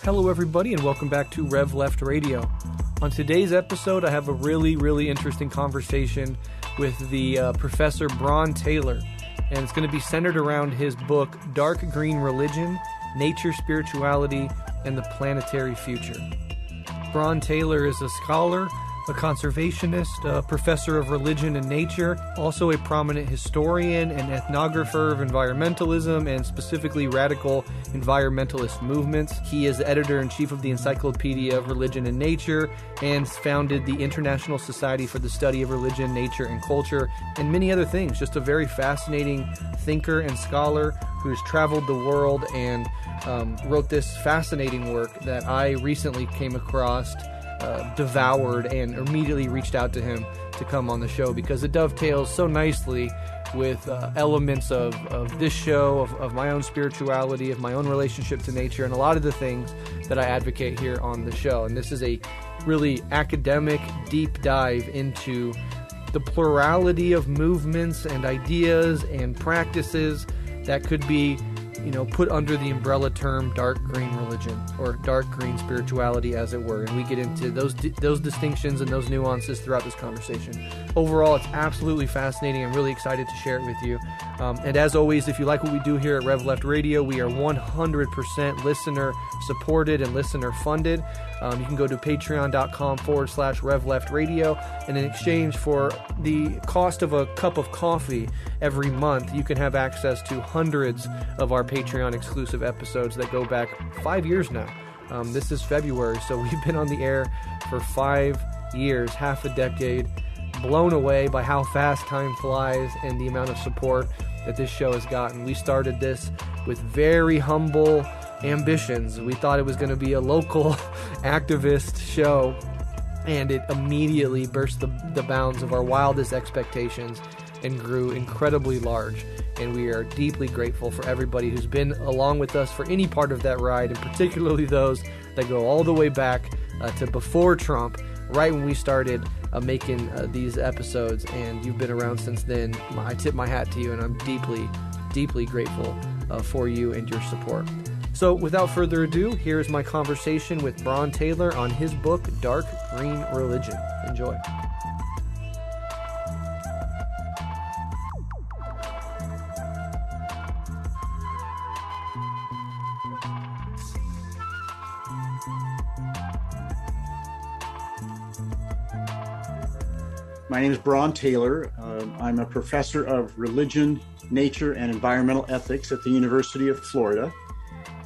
Hello everybody and welcome back to Rev Left Radio. On today's episode I have a really interesting conversation with the Professor Breht Taylor, and it's going to be centered around his book Dark Green Religion, Nature, Spirituality, and the Planetary Future. Breht Taylor is a scholar, a conservationist, a professor of religion and nature, also a prominent historian and ethnographer of environmentalism and specifically radical environmentalist movements. He is the editor-in-chief of the Encyclopedia of Religion and Nature and founded the International Society for the Study of Religion, Nature, and Culture, and many other things. Just a very fascinating thinker and scholar who's traveled the world and wrote this fascinating work that I recently came across, devoured, and immediately reached out to him to come on the show because it dovetails so nicely with elements of this show, of my own spirituality, of my own relationship to nature, and a lot of the things that I advocate here on the show. And this is a really academic, deep dive into the plurality of movements and ideas and practices that could be, put under the umbrella term dark green religion or dark green spirituality, as it were. And we get into those distinctions and those nuances throughout this conversation. Overall, it's absolutely fascinating. I'm really excited to share it with you. And as always, if you like what we do here at Rev Left Radio, we are 100% listener supported and listener funded. You can go to patreon.com/Rev Left Radio, and in exchange for the cost of a cup of coffee every month, you can have access to hundreds of our Patreon exclusive episodes that go back 5 years now. This is February, so we've been on the air for 5 years, half a decade, blown away by how fast time flies and the amount of support that this show has gotten. We started this with very humble ambitions. We thought it was going to be a local activist show, and it immediately burst the bounds of our wildest expectations and grew incredibly large. And we are deeply grateful for everybody who's been along with us for any part of that ride, and particularly those that go all the way back to before Trump, right when we started making these episodes. And you've been around since then. I tip my hat to you, and I'm deeply grateful for you and your support. So without further ado, here's my conversation with Breht Taylor on his book, Dark Green Religion. Enjoy. My name is Breht Taylor. I'm a professor of religion, nature, and environmental ethics at the University of Florida.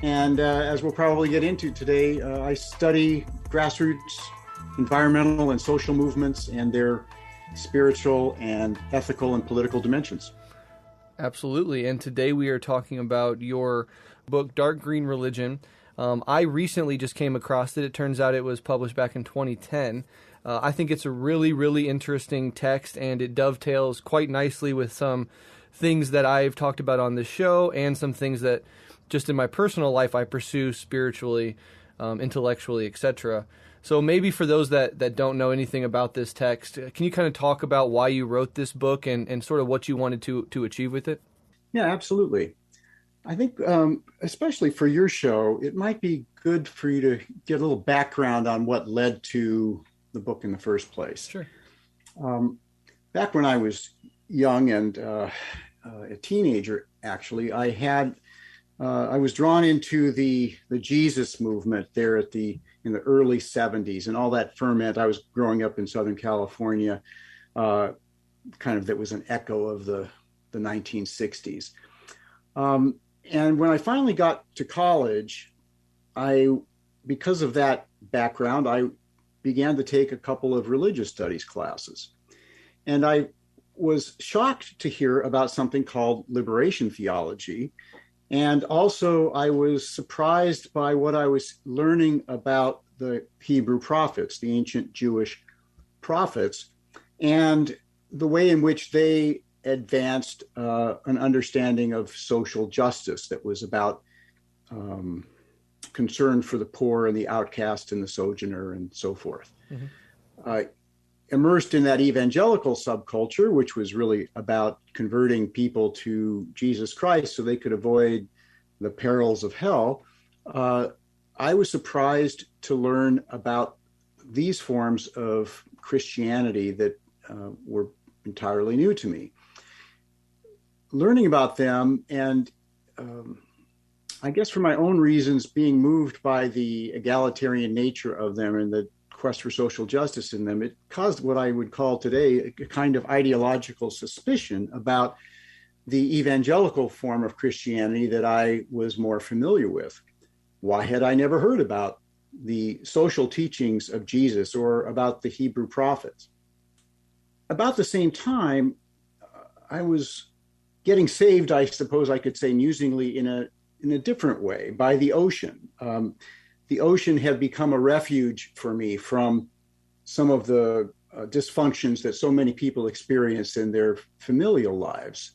And as we'll probably get into today, I study grassroots environmental and social movements and their spiritual and ethical and political dimensions. Absolutely. And today we are talking about your book, Dark Green Religion. I recently just came across it. It turns out it was published back in 2010. I think it's a really interesting text, and it dovetails quite nicely with some things that I've talked about on this show and some things that just in my personal life I pursue spiritually, intellectually, etc. So maybe for those that don't know anything about this text, can you kind of talk about why you wrote this book and sort of what you wanted to achieve with it? Yeah, absolutely. I think especially for your show, it might be good for you to get a little background on what led to the book in the first place. Sure. Back when I was young and a teenager, actually, I was drawn into the Jesus movement there in the early 70s and all that ferment. I was growing up in Southern California, kind of that was an echo of the 1960s. And when I finally got to college, because of that background, I began to take a couple of religious studies classes. And I was shocked to hear about something called liberation theology. And also I was surprised by what I was learning about the Hebrew prophets, the ancient Jewish prophets, and the way in which they advanced an understanding of social justice that was about concern for the poor and the outcast and the sojourner and so forth. Mm-hmm. Immersed in that evangelical subculture, which was really about converting people to Jesus Christ so they could avoid the perils of hell, I was surprised to learn about these forms of Christianity that were entirely new to me. Learning about them and I guess for my own reasons, being moved by the egalitarian nature of them and the quest for social justice in them, it caused what I would call today a kind of ideological suspicion about the evangelical form of Christianity that I was more familiar with. Why had I never heard about the social teachings of Jesus or about the Hebrew prophets? About the same time, I was getting saved, I suppose I could say musingly, in a different way, by the ocean. The ocean had become a refuge for me from some of the dysfunctions that so many people experience in their familial lives.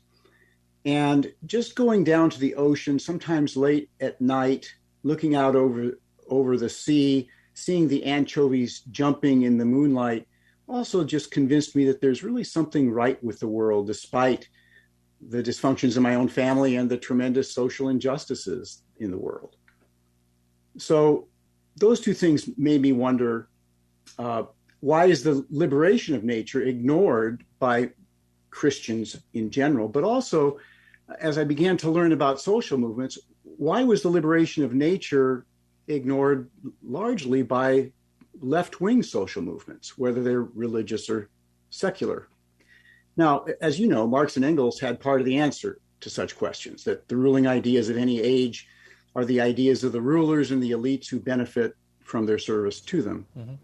And just going down to the ocean, sometimes late at night, looking out over the sea, seeing the anchovies jumping in the moonlight, also just convinced me that there's really something right with the world, despite the dysfunctions in my own family and the tremendous social injustices in the world. So those two things made me wonder, why is the liberation of nature ignored by Christians in general? But also, as I began to learn about social movements, why was the liberation of nature ignored largely by left-wing social movements, whether they're religious or secular? Now, as you know, Marx and Engels had part of the answer to such questions, that the ruling ideas of any age are the ideas of the rulers and the elites who benefit from their service to them. Mm-hmm.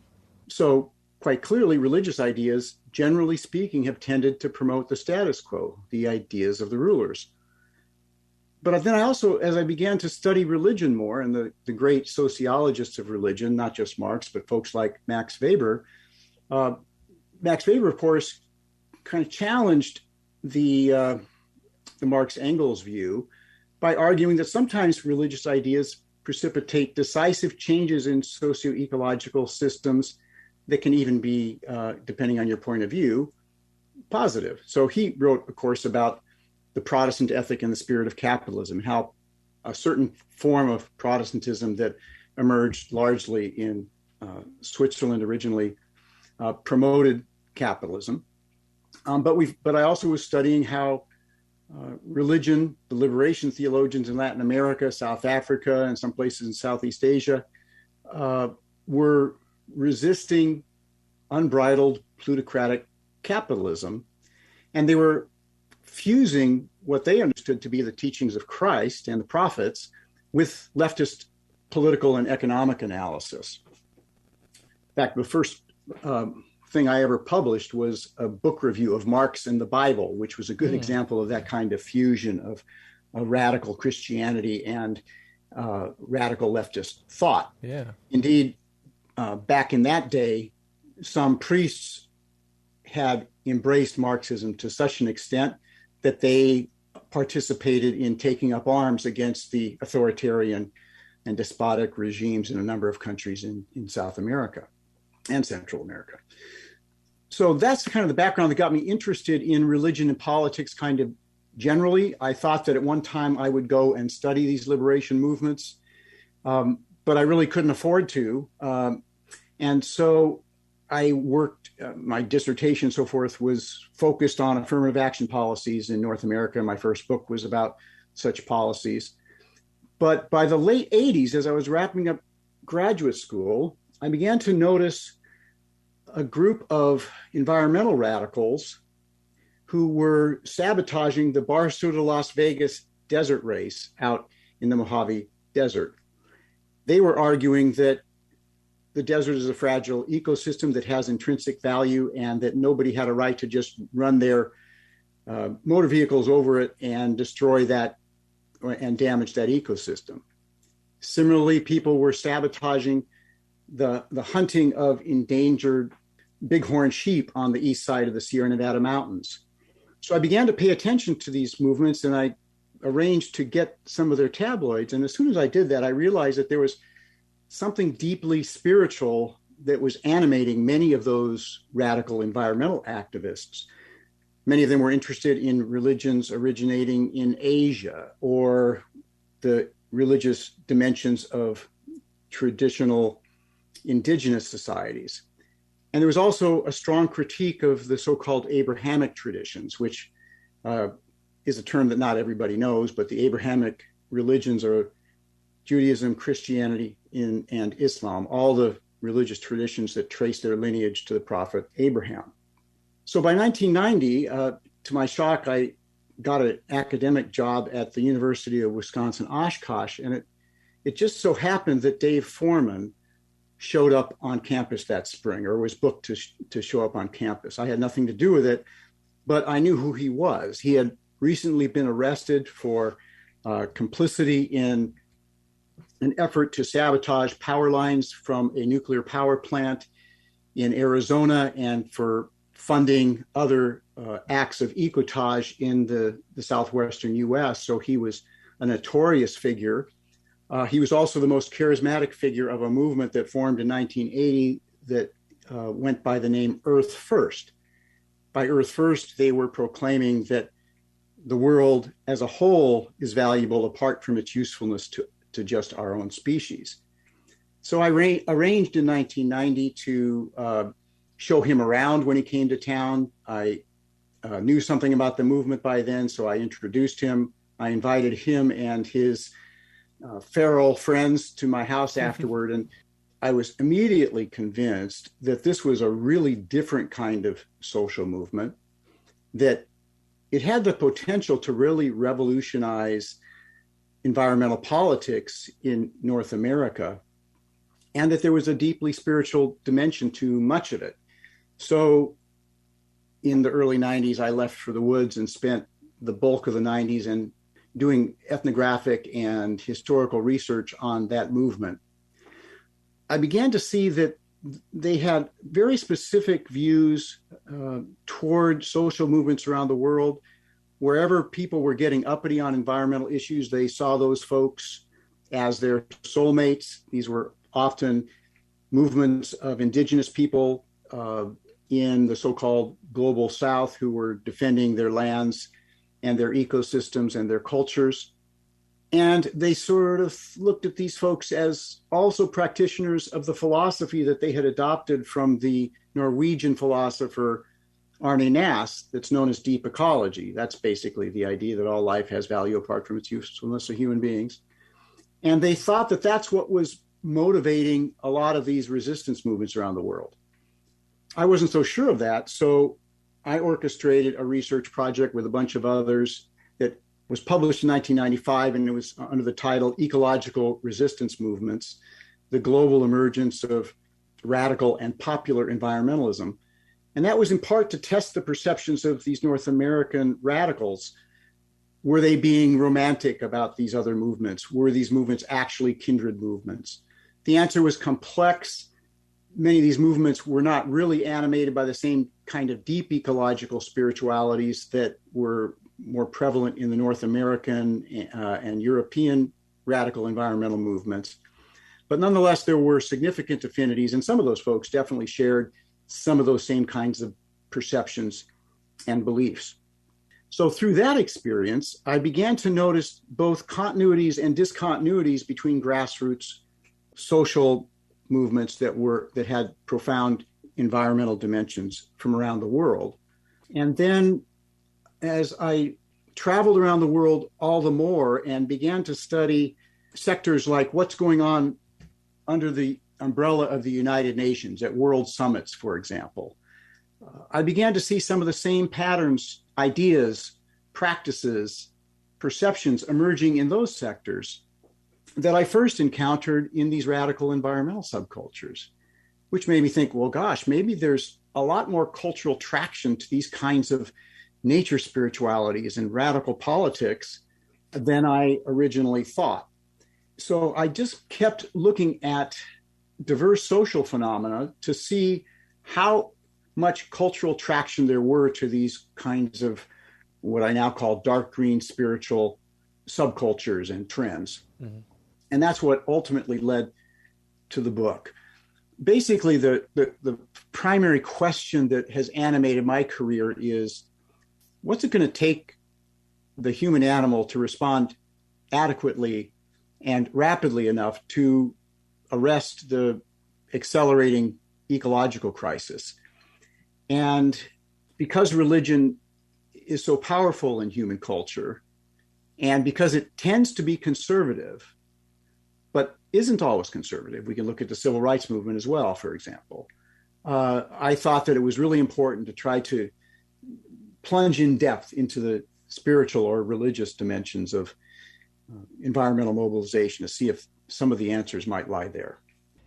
So quite clearly, religious ideas, generally speaking, have tended to promote the status quo, the ideas of the rulers. But then I also, as I began to study religion more, and the great sociologists of religion, not just Marx, but folks like Max Weber, of course, kind of challenged the Marx-Engels view by arguing that sometimes religious ideas precipitate decisive changes in socio-ecological systems that can even be, depending on your point of view, positive. So he wrote, of course, about the Protestant ethic and the spirit of capitalism, how a certain form of Protestantism that emerged largely in Switzerland originally promoted capitalism. But I also was studying how religion, the liberation theologians in Latin America, South Africa, and some places in Southeast Asia were resisting unbridled plutocratic capitalism. And they were fusing what they understood to be the teachings of Christ and the prophets with leftist political and economic analysis. In fact, the first thing I ever published was a book review of Marx and the Bible, which was a good example of that kind of fusion of radical Christianity and radical leftist thought. Yeah. Indeed, back in that day, some priests had embraced Marxism to such an extent that they participated in taking up arms against the authoritarian and despotic regimes in a number of countries in South America and Central America. So that's kind of the background that got me interested in religion and politics kind of generally. I thought that at one time I would go and study these liberation movements, but I really couldn't afford to. And so I worked, my dissertation and so forth was focused on affirmative action policies in North America. My first book was about such policies. But by the late 80s, as I was wrapping up graduate school, I began to notice a group of environmental radicals who were sabotaging the Barstow Las Vegas desert race out in the Mojave Desert. They were arguing that the desert is a fragile ecosystem that has intrinsic value and that nobody had a right to just run their motor vehicles over it and destroy that and damage that ecosystem. Similarly, people were sabotaging the hunting of endangered bighorn sheep on the east side of the Sierra Nevada mountains. So I began to pay attention to these movements, and I arranged to get some of their tabloids. And as soon as I did that, I realized that there was something deeply spiritual that was animating many of those radical environmental activists. Many of them were interested in religions originating in Asia or the religious dimensions of traditional indigenous societies. And there was also a strong critique of the so-called Abrahamic traditions, which is a term that not everybody knows, but the Abrahamic religions are Judaism, Christianity, and Islam, all the religious traditions that trace their lineage to the prophet Abraham. So by 1990, to my shock, I got an academic job at the University of Wisconsin-Oshkosh, and it just so happened that Dave Foreman showed up on campus that spring, or was booked to show up on campus. I had nothing to do with it, but I knew who he was. He had recently been arrested for complicity in an effort to sabotage power lines from a nuclear power plant in Arizona, and for funding other acts of ecotage in the southwestern U.S. So he was a notorious figure. He was also the most charismatic figure of a movement that formed in 1980 that went by the name Earth First. By Earth First, they were proclaiming that the world as a whole is valuable apart from its usefulness to just our own species. So I arranged in 1990 to show him around when he came to town. I knew something about the movement by then, so I introduced him. I invited him and his feral friends to my house afterward, and I was immediately convinced that this was a really different kind of social movement, that it had the potential to really revolutionize environmental politics in North America, and that there was a deeply spiritual dimension to much of it. So in the early 90s, I left for the woods and spent the bulk of the 90s in doing ethnographic and historical research on that movement. I began to see that they had very specific views toward social movements around the world. Wherever people were getting uppity on environmental issues, they saw those folks as their soulmates. These were often movements of indigenous people in the so-called global South who were defending their lands and their ecosystems and their cultures. And they sort of looked at these folks as also practitioners of the philosophy that they had adopted from the Norwegian philosopher Arne Naess, that's known as deep ecology. That's basically the idea that all life has value apart from its usefulness to human beings. And they thought that that's what was motivating a lot of these resistance movements around the world. I wasn't so sure of that, so I orchestrated a research project with a bunch of others that was published in 1995, and it was under the title Ecological Resistance Movements, the Global Emergence of Radical and Popular Environmentalism. And that was in part to test the perceptions of these North American radicals. Were they being romantic about these other movements? Were these movements actually kindred movements? The answer was complex. Many of these movements were not really animated by the same kind of deep ecological spiritualities that were more prevalent in the North American and European radical environmental movements. But nonetheless, there were significant affinities, and some of those folks definitely shared some of those same kinds of perceptions and beliefs. So through that experience, I began to notice both continuities and discontinuities between grassroots social movements that had profound environmental dimensions from around the world. And then as I traveled around the world all the more and began to study sectors like what's going on under the umbrella of the United Nations at world summits, for example, I began to see some of the same patterns, ideas, practices, perceptions emerging in those sectors that I first encountered in these radical environmental subcultures, which made me think, well, gosh, maybe there's a lot more cultural traction to these kinds of nature spiritualities and radical politics than I originally thought. So I just kept looking at diverse social phenomena to see how much cultural traction there were to these kinds of what I now call dark green spiritual subcultures and trends. Mm-hmm. And that's what ultimately led to the book. Basically, the primary question that has animated my career is, what's it going to take the human animal to respond adequately and rapidly enough to arrest the accelerating ecological crisis. And because religion is so powerful in human culture, and because it tends to be conservative, but isn't always conservative, we can look at the civil rights movement as well, for example. I thought that it was really important to try to plunge in depth into the spiritual or religious dimensions of environmental mobilization to see if some of the answers might lie there.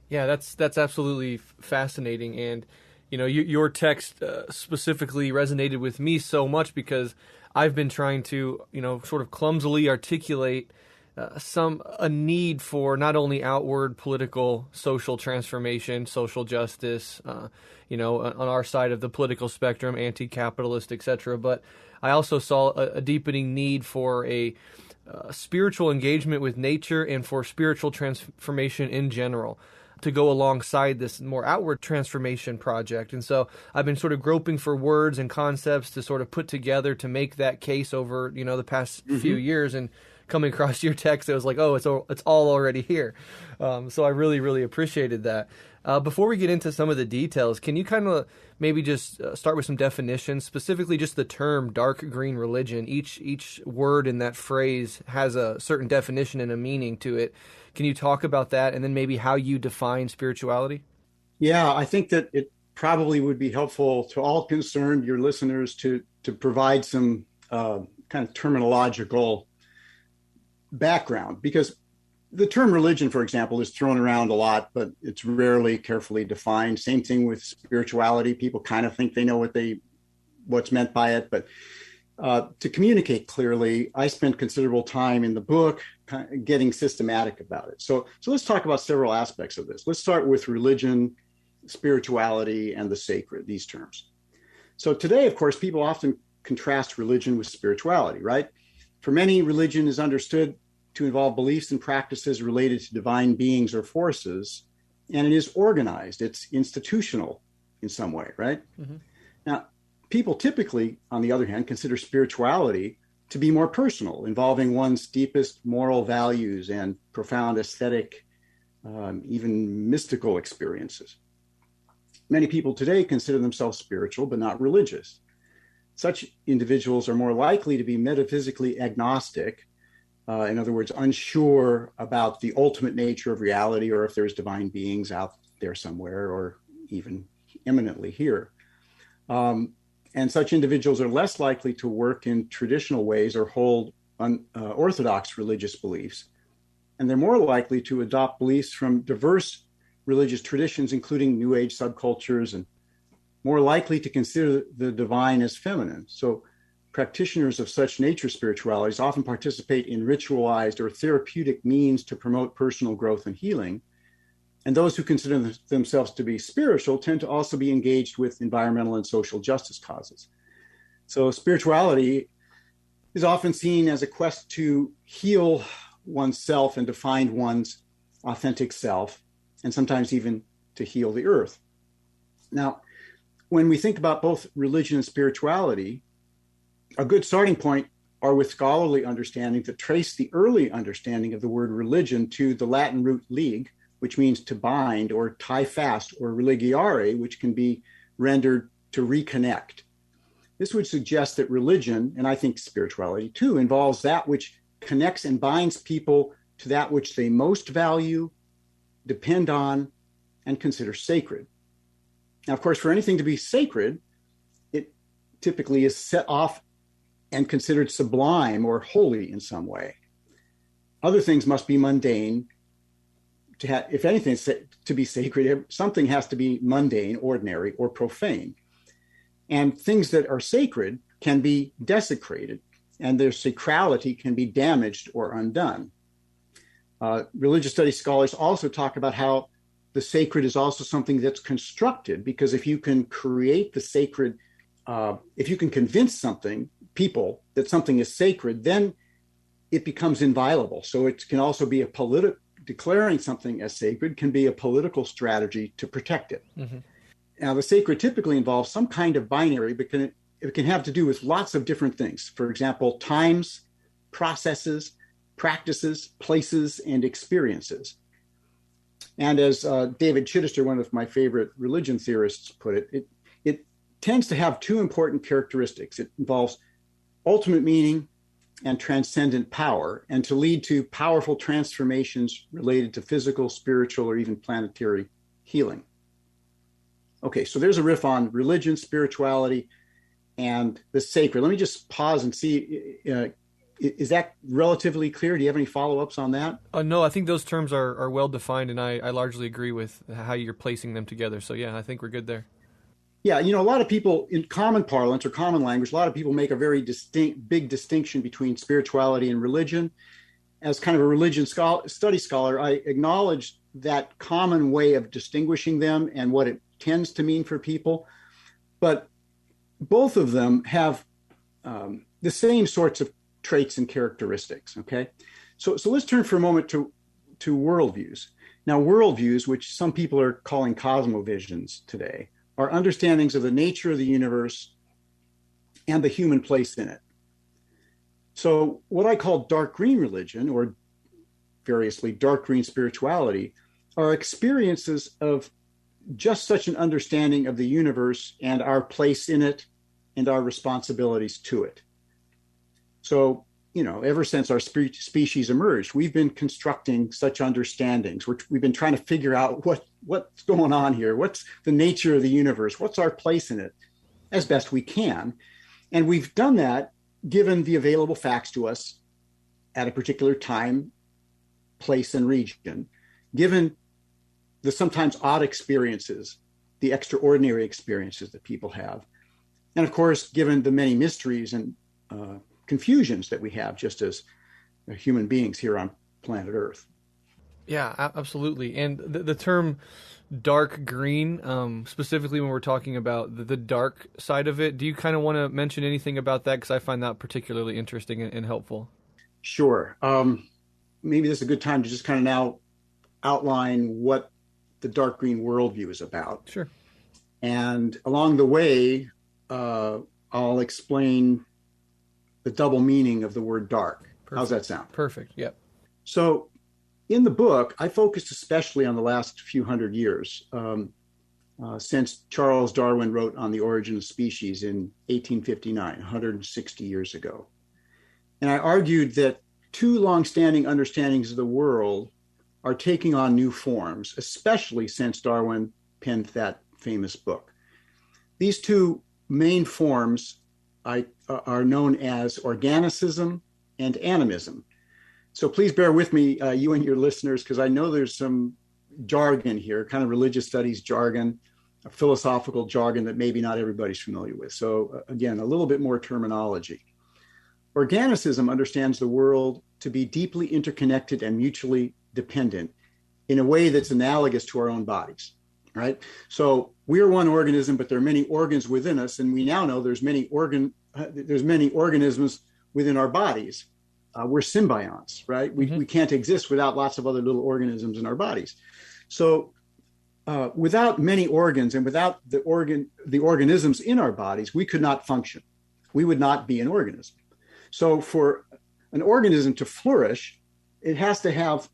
Yeah, that's absolutely fascinating. And, your text specifically resonated with me so much because I've been trying to, sort of clumsily articulate a need for not only outward political, social transformation, social justice, on our side of the political spectrum, anti-capitalist, etc. But I also saw a deepening need for a spiritual engagement with nature and for spiritual transformation in general to go alongside this more outward transformation project. And so I've been sort of groping for words and concepts to sort of put together to make that case over, the past few years. And coming across your text, it was like, oh, it's all already here. So I really, really appreciated that. Before we get into some of the details, can you kind of maybe just start with some definitions, specifically just the term dark green religion? Each word in that phrase has a certain definition and a meaning to it. Can you talk about that and then maybe how you define spirituality? Yeah, I think that it probably would be helpful to all concerned, your listeners, to provide some kind of terminological background, because the term religion, for example, is thrown around a lot, but it's rarely carefully defined. Same thing with spirituality. People kind of think they know what's meant by it, but to communicate clearly, I spent considerable time in the book getting systematic about it. So let's talk about several aspects of this. Let's start with religion, spirituality, and the sacred, these terms. So today, of course, people often contrast religion with spirituality, right? For many, religion is understood to involve beliefs and practices related to divine beings or forces, and it is organized. It's institutional in some way, right? Mm-hmm. Now, people typically, on the other hand, consider spirituality to be more personal, involving one's deepest moral values and profound aesthetic, even mystical experiences. Many people today consider themselves spiritual, but not religious. Such individuals are more likely to be metaphysically agnostic, in other words, unsure about the ultimate nature of reality or if there's divine beings out there somewhere or even imminently here. And such individuals are less likely to work in traditional ways or hold orthodox religious beliefs. And they're more likely to adopt beliefs from diverse religious traditions, including New Age subcultures, and more likely to consider the divine as feminine. So practitioners of such nature spiritualities often participate in ritualized or therapeutic means to promote personal growth and healing. And those who consider themselves to be spiritual tend to also be engaged with environmental and social justice causes. So spirituality is often seen as a quest to heal oneself and to find one's authentic self, and sometimes even to heal the earth. Now, when we think about both religion and spirituality, a good starting point are with scholarly understanding that trace the early understanding of the word religion to the Latin root lig, which means to bind or tie fast, or religiare, which can be rendered to reconnect. This would suggest that religion, and I think spirituality too, involves that which connects and binds people to that which they most value, depend on, and consider sacred. Now, of course, for anything to be sacred, it typically is set off and considered sublime or holy in some way. Other things must be mundane. If anything is to be sacred, something has to be mundane, ordinary, or profane. And things that are sacred can be desecrated, and their sacrality can be damaged or undone. Religious studies scholars also talk about how the sacred is also something that's constructed, because if you can create the sacred, if you can convince people that something is sacred, then it becomes inviolable. So it can also be declaring something as sacred can be a political strategy to protect it. Mm-hmm. Now, the sacred typically involves some kind of binary, but it can have to do with lots of different things. For example, times, processes, practices, places, and experiences. And as David Chittister, one of my favorite religion theorists, put it tends to have two important characteristics. It involves ultimate meaning and transcendent power, and to lead to powerful transformations related to physical, spiritual, or even planetary healing. Okay, so there's a riff on religion, spirituality, and the sacred. Let me just pause and see, is that relatively clear? Do you have any follow-ups on that? No, I think those terms are well defined, and I largely agree with how you're placing them together. So yeah, I think we're good there. Yeah, a lot of people in common parlance or common language, a lot of people make a very big distinction between spirituality and religion. As kind of a religion study scholar, I acknowledge that common way of distinguishing them and what it tends to mean for people. But both of them have the same sorts of traits and characteristics, okay? So let's turn for a moment to worldviews. Now, worldviews, which some people are calling cosmovisions today, are understandings of the nature of the universe and the human place in it. So what I call dark green religion, or variously dark green spirituality, are experiences of just such an understanding of the universe and our place in it and our responsibilities to it. So, ever since our species emerged, we've been constructing such understandings. We've been trying to figure out what's going on here. What's the nature of the universe? What's our place in it as best we can? And we've done that given the available facts to us at a particular time, place, and region, given the sometimes odd experiences, the extraordinary experiences that people have. And of course, given the many mysteries and confusions that we have just as human beings here on planet Earth. Yeah, absolutely. And the term dark green, specifically when we're talking about the dark side of it, do you kind of want to mention anything about that? Because I find that particularly interesting and helpful. Sure. Maybe this is a good time to just kind of now outline what the dark green worldview is about. Sure. And along the way, I'll explain the double meaning of the word dark. Perfect. How's that sound? Perfect. Yep. So in the book, I focused especially on the last few hundred years, since Charles Darwin wrote on the origin of species in 1859, 160 years ago. And I argued that two longstanding understandings of the world are taking on new forms, especially since Darwin penned that famous book. These two main forms are known as organicism and animism. So please bear with me, you and your listeners, because I know there's some jargon here, kind of religious studies jargon, a philosophical jargon that maybe not everybody's familiar with. So again, a little bit more terminology. Organicism understands the world to be deeply interconnected and mutually dependent in a way that's analogous to our own bodies, right? So we're one organism, but there are many organs within us, and we now know there's many organisms within our bodies. We're symbionts, right? We can't exist without lots of other little organisms in our bodies. So without many organs and without the organisms in our bodies, we could not function. We would not be an organism. So for an organism to flourish, it has to have,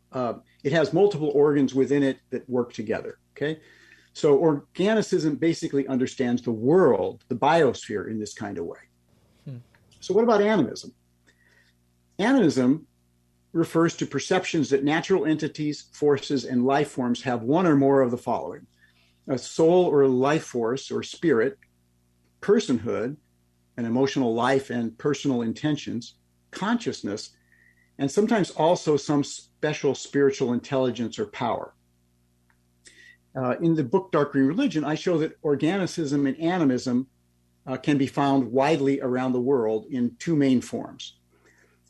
it has multiple organs within it that work together, okay? So organicism basically understands the world, the biosphere, in this kind of way. So what about animism? Animism refers to perceptions that natural entities, forces, and life forms have one or more of the following: a soul or life force or spirit, personhood, an emotional life and personal intentions, consciousness, and sometimes also some special spiritual intelligence or power. In the book Dark Green Religion, I show that organicism and animism can be found widely around the world in two main forms.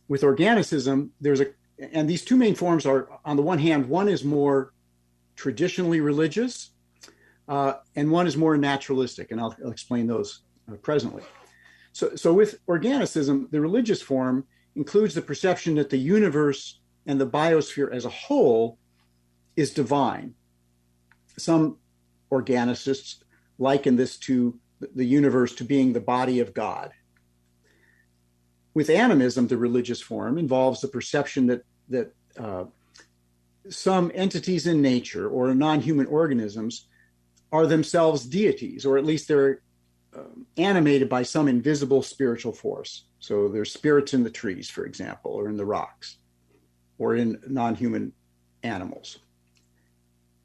With organicism, and these two main forms are, on the one hand, one is more traditionally religious, and one is more naturalistic, and I'll explain those presently. So with organicism, the religious form includes the perception that the universe and the biosphere as a whole is divine. Some organicists liken this to the universe to being the body of God. With animism, the religious form involves the perception that some entities in nature or non-human organisms are themselves deities, or at least they're animated by some invisible spiritual force. So there's spirits in the trees, for example, or in the rocks, or in non-human animals.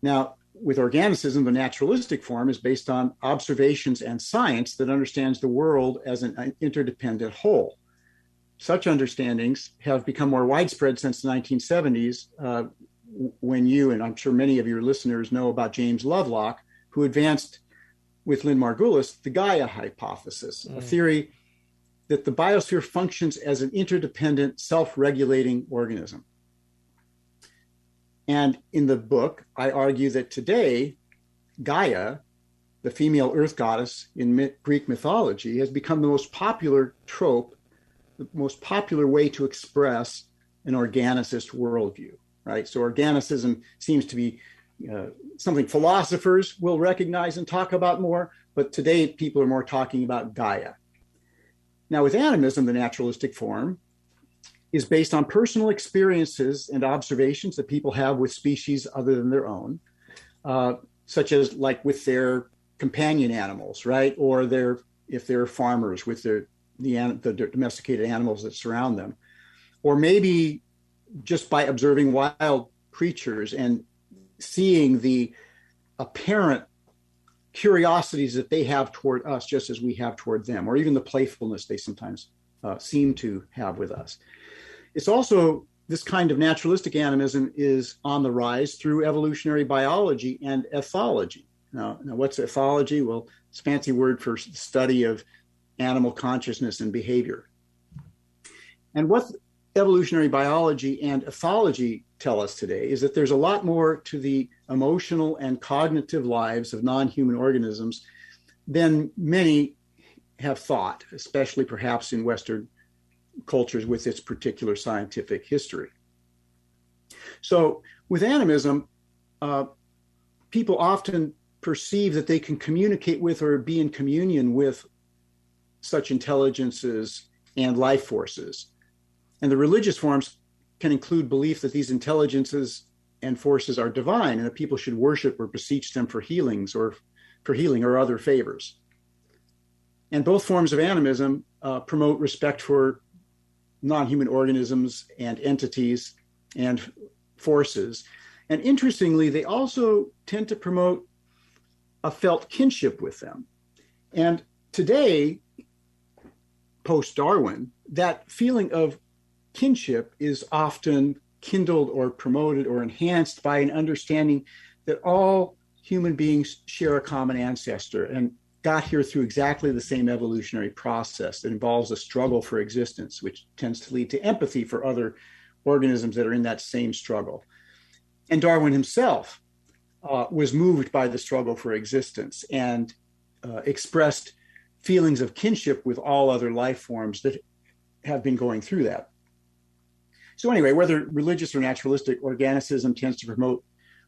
Now, with organicism, the naturalistic form is based on observations and science that understands the world as an interdependent whole. Such understandings have become more widespread since the 1970s, when you, and I'm sure many of your listeners know about James Lovelock, who advanced with Lynn Margulis the Gaia hypothesis, a theory that the biosphere functions as an interdependent, self-regulating organism. And in the book, I argue that today, Gaia, the female earth goddess in Greek mythology, has become the most popular trope, the most popular way to express an organicist worldview, right? So organicism seems to be something philosophers will recognize and talk about more, but today people are more talking about Gaia. Now, with animism, the naturalistic form is based on personal experiences and observations that people have with species other than their own, such as like with their companion animals, right? Or if they're farmers, with the domesticated animals that surround them. Or maybe just by observing wild creatures and seeing the apparent curiosities that they have toward us, just as we have toward them, or even the playfulness they sometimes seem to have with us. It's also, this kind of naturalistic animism is on the rise through evolutionary biology and ethology. Now what's ethology? Well, it's a fancy word for study of animal consciousness and behavior. And what evolutionary biology and ethology tell us today is that there's a lot more to the emotional and cognitive lives of non-human organisms than many have thought, especially perhaps in Western cultures with its particular scientific history. So with animism, people often perceive that they can communicate with or be in communion with such intelligences and life forces. And the religious forms can include belief that these intelligences and forces are divine and that people should worship or beseech them for healing or other favors. And both forms of animism promote respect for non-human organisms and entities and forces. And interestingly, they also tend to promote a felt kinship with them. And today, post-Darwin, that feeling of kinship is often kindled or promoted or enhanced by an understanding that all human beings share a common ancestor and got here through exactly the same evolutionary process that involves a struggle for existence, which tends to lead to empathy for other organisms that are in that same struggle. And Darwin himself was moved by the struggle for existence and expressed feelings of kinship with all other life forms that have been going through that. So anyway, whether religious or naturalistic, organicism tends to promote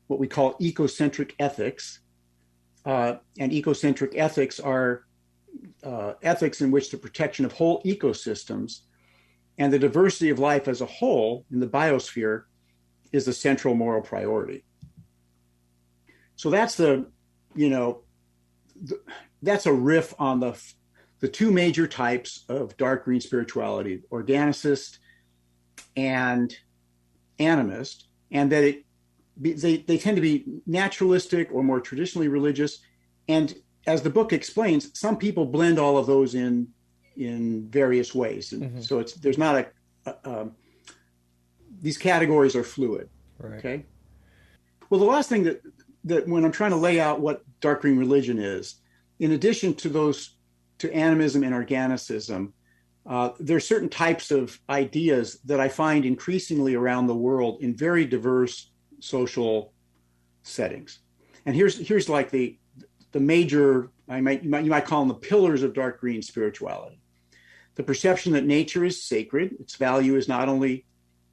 what we call ecocentric ethics. And ecocentric ethics are ethics in which the protection of whole ecosystems and the diversity of life as a whole in the biosphere is the central moral priority. So that's that's a riff on the two major types of dark green spirituality, organicist and animist, and that they tend to be naturalistic or more traditionally religious. And as the book explains, some people blend all of those in various ways. And so there's not these categories are fluid. Right. Okay. Well, the last thing that when I'm trying to lay out what dark green religion is, in addition to animism and organicism, there are certain types of ideas that I find increasingly around the world in very diverse social settings. And here's like the major, you might call them the pillars of dark green spirituality. The perception that nature is sacred, its value is not only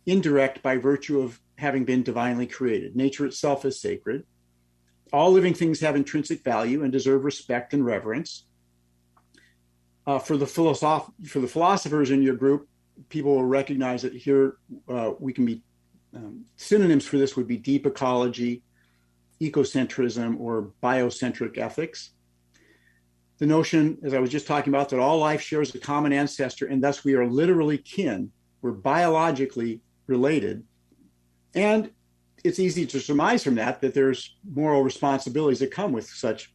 indirect by virtue of having been divinely created. Nature itself is sacred. All living things have intrinsic value and deserve respect and reverence. For the philosophers in your group, people will recognize that here we can be Synonyms for this would be deep ecology, ecocentrism, or biocentric ethics. The notion, as I was just talking about, that all life shares a common ancestor and thus we are literally kin. We're biologically related. And it's easy to surmise from that there's moral responsibilities that come with such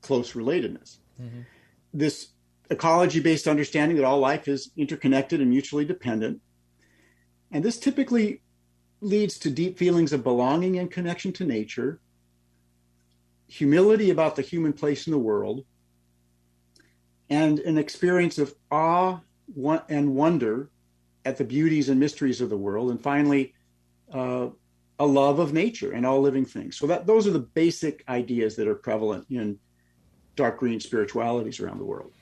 close relatedness. Mm-hmm. This ecology-based understanding that all life is interconnected and mutually dependent. And this typically leads to deep feelings of belonging and connection to nature, humility about the human place in the world, and an experience of awe and wonder at the beauties and mysteries of the world, and finally, a love of nature and all living things. So those are the basic ideas that are prevalent in dark green spiritualities around the world.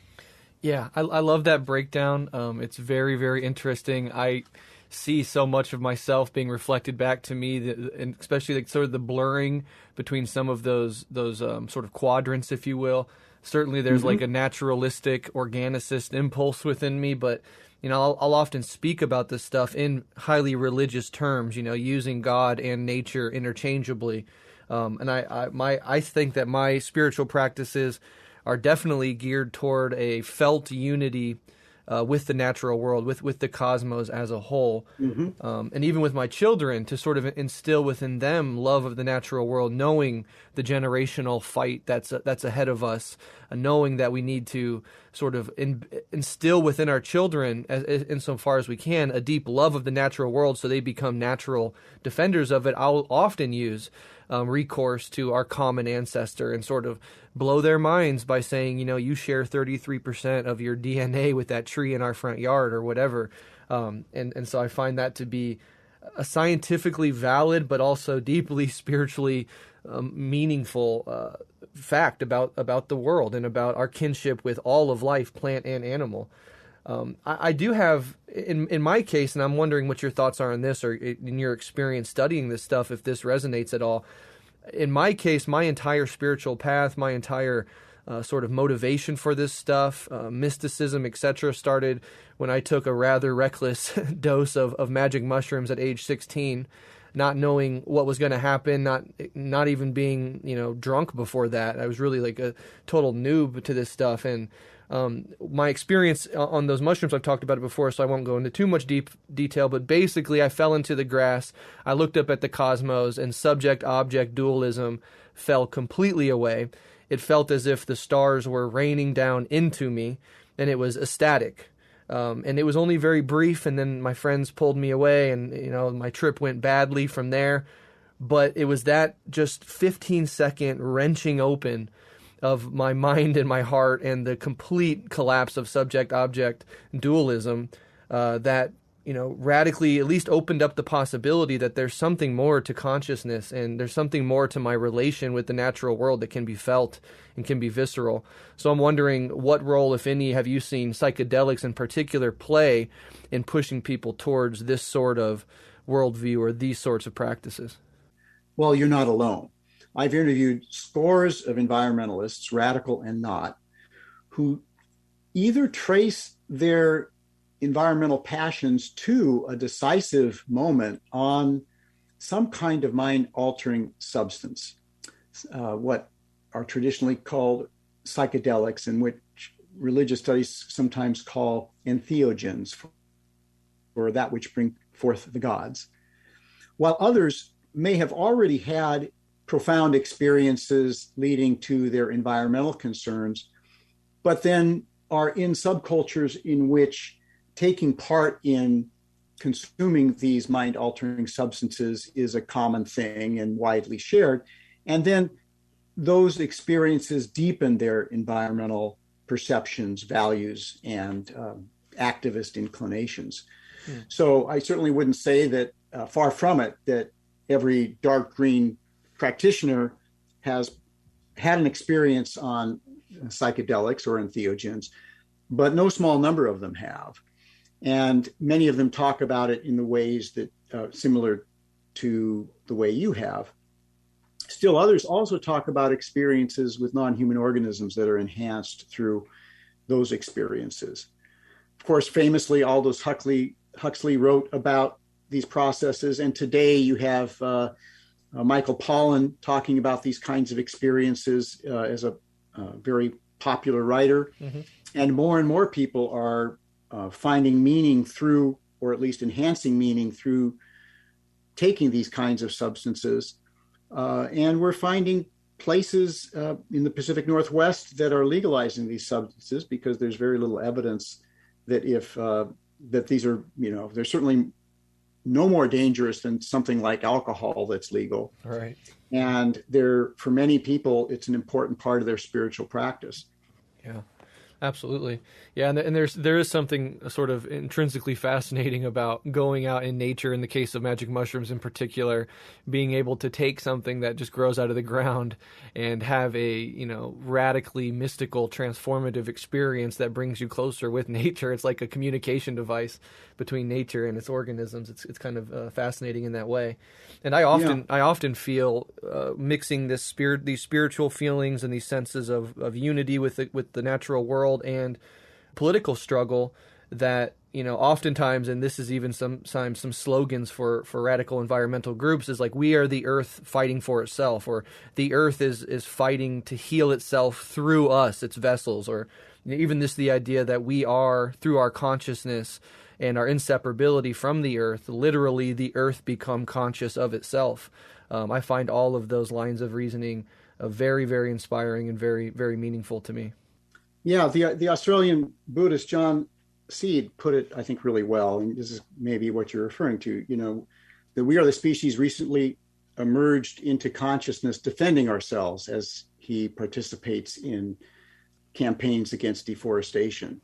Yeah, I love that breakdown. It's very, very interesting. I see so much of myself being reflected back to me, and especially like sort of the blurring between some of those sort of quadrants, if you will. Certainly there's like a naturalistic, organicist impulse within me, but I'll often speak about this stuff in highly religious terms, using God and nature interchangeably. And I think that my spiritual practices are definitely geared toward a felt unity with the natural world, with the cosmos as a whole. Mm-hmm. And even with my children, to sort of instill within them love of the natural world, knowing the generational fight that's ahead of us, knowing that we need to sort of instill within our children, insofar as we can, a deep love of the natural world so they become natural defenders of it. I'll often use recourse to our common ancestor and sort of blow their minds by saying, you share 33% of your DNA with that tree in our front yard or whatever. And so I find that to be a scientifically valid, but also deeply spiritually meaningful fact about the world and about our kinship with all of life, plant and animal. I do have, in my case, and I'm wondering what your thoughts are on this, or in your experience studying this stuff, if this resonates at all. In my case, my entire spiritual path, my entire sort of motivation for this stuff, mysticism, etc., started when I took a rather reckless dose of magic mushrooms at age 16, not knowing what was going to happen, not even being drunk before that. I was really like a total noob to this stuff, and my experience on those mushrooms, I've talked about it before, so I won't go into too much deep detail, but basically I fell into the grass, I looked up at the cosmos, and subject-object dualism fell completely away. It felt as if the stars were raining down into me, and it was ecstatic. And it was only very brief, and then my friends pulled me away, and my trip went badly from there. But it was that just 15-second wrenching open of my mind and my heart and the complete collapse of subject-object dualism that radically at least opened up the possibility that there's something more to consciousness and there's something more to my relation with the natural world that can be felt and can be visceral. So I'm wondering, what role, if any, have you seen psychedelics in particular play in pushing people towards this sort of worldview or these sorts of practices? Well, you're not alone. I've interviewed scores of environmentalists, radical and not, who either trace their environmental passions to a decisive moment on some kind of mind-altering substance, what are traditionally called psychedelics, and which religious studies sometimes call entheogens, or that which bring forth the gods, while others may have already had profound experiences leading to their environmental concerns, but then are in subcultures in which taking part in consuming these mind-altering substances is a common thing and widely shared. And then those experiences deepen their environmental perceptions, values, and activist inclinations. So I certainly wouldn't say that, far from it, that every dark green practitioner has had an experience on psychedelics or entheogens, but no small number of them have. And many of them talk about it in the ways that similar to the way you have. Still others also talk about experiences with non-human organisms that are enhanced through those experiences. Of course, famously, Aldous Huxley wrote about these processes. And today you have Michael Pollan talking about these kinds of experiences as a very popular writer. Mm-hmm. And more people are finding meaning through, or at least enhancing meaning through, taking these kinds of substances. And we're finding places in the Pacific Northwest that are legalizing these substances, because there's very little evidence that that these are, they're certainly no more dangerous than something like alcohol that's legal. Right. And for many people, it's an important part of their spiritual practice. Yeah. Absolutely. Yeah, and there is something sort of intrinsically fascinating about going out in nature, in the case of magic mushrooms in particular, being able to take something that just grows out of the ground and have a, radically mystical, transformative experience that brings you closer with nature. It's like a communication device between nature and its organisms. It's kind of fascinating in that way. And I often feel mixing these spiritual feelings and these senses of unity with the natural world and political struggle, that oftentimes, and this is even sometimes some slogans for radical environmental groups, is like, we are the earth fighting for itself, or the earth is fighting to heal itself through us, its vessels, or even the idea that we are, through our consciousness and our inseparability from the earth, literally the earth become conscious of itself. I find all of those lines of reasoning very, very inspiring and very, very meaningful to me. Yeah, the Australian Buddhist John Seed put it, I think, really well, and this is maybe what you're referring to, that we are the species recently emerged into consciousness defending ourselves, as he participates in campaigns against deforestation.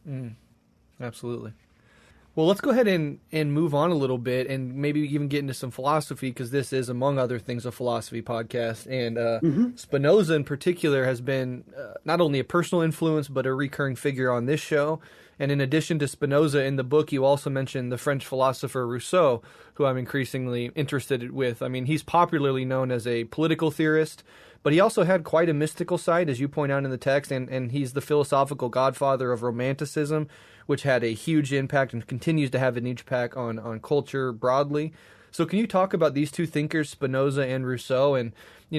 Absolutely. Well, let's go ahead and move on a little bit, and maybe even get into some philosophy, because this is, among other things, a philosophy podcast. And Spinoza in particular has been not only a personal influence, but a recurring figure on this show. And in addition to Spinoza, in the book, you also mentioned the French philosopher Rousseau, who I'm increasingly interested with. I mean, he's popularly known as a political theorist, but he also had quite a mystical side, as you point out in the text, and he's the philosophical godfather of Romanticism, which had a huge impact and continues to have an impact on culture broadly. So can you talk about these two thinkers, Spinoza and Rousseau, and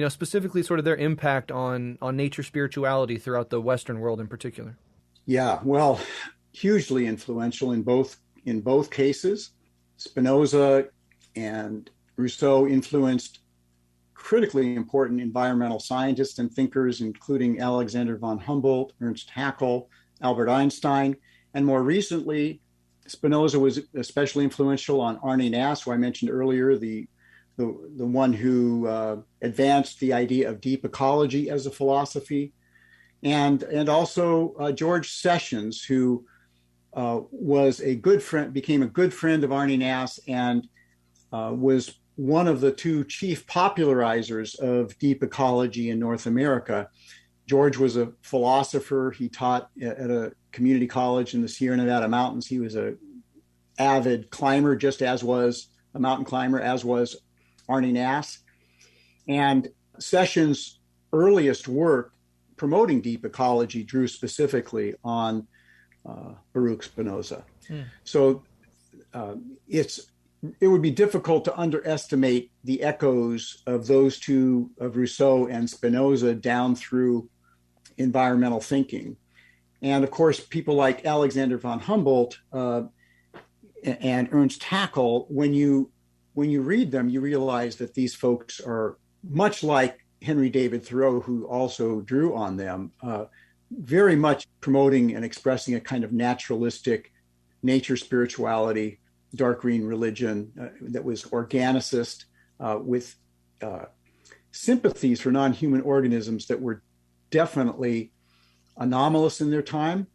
specifically sort of their impact on nature spirituality throughout the Western world in particular? Yeah, well, hugely influential in both cases. Spinoza and Rousseau influenced critically important environmental scientists and thinkers, including Alexander von Humboldt, Ernst Haeckel, Albert Einstein, and more recently, Spinoza was especially influential on Arne Naess, who I mentioned earlier, the one who advanced the idea of deep ecology as a philosophy, and also George Sessions, who was a good friend, became a good friend of Arne Naess, and was one of the two chief popularizers of deep ecology in North America. George was a philosopher. He taught at a community college in the Sierra Nevada mountains. He was an avid climber, just as was a mountain climber, as was Arne Naess. And Sessions' earliest work promoting deep ecology drew specifically on Baruch Spinoza. So it would be difficult to underestimate the echoes of those two, of Rousseau and Spinoza, down through environmental thinking. And of course, people like Alexander von Humboldt and Ernst Haeckel, when you read them, you realize that these folks are much like Henry David Thoreau, who also drew on them, very much promoting and expressing a kind of naturalistic nature spirituality, dark green religion that was organicist, with sympathies for non-human organisms that were definitely anomalous in their time.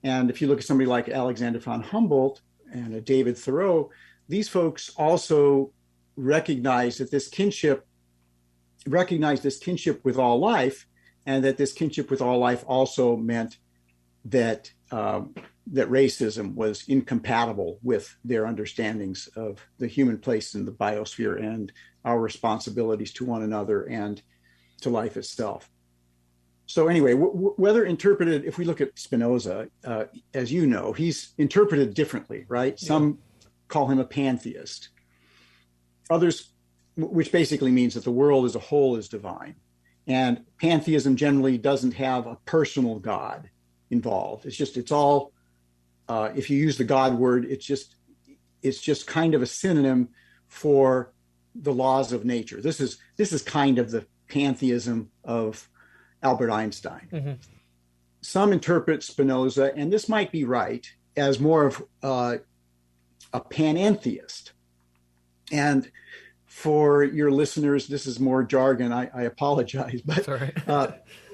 And if you look at somebody like Alexander von Humboldt and David Thoreau, these folks also recognize this kinship with all life, and that this kinship with all life also meant that that racism was incompatible with their understandings of the human place in the biosphere and our responsibilities to one another and to life itself. So anyway, whether interpreted, if we look at Spinoza, as you know, he's interpreted differently, right? Yeah. Some call him a pantheist. Others, which basically means that the world as a whole is divine. And pantheism generally doesn't have a personal God involved. It's all, if you use the God word, it's just kind of a synonym for the laws of nature. This is kind of the pantheism of Albert Einstein. Mm-hmm. Some interpret Spinoza, and this might be right, as more of a panentheist. And for your listeners, this is more jargon. I apologize, but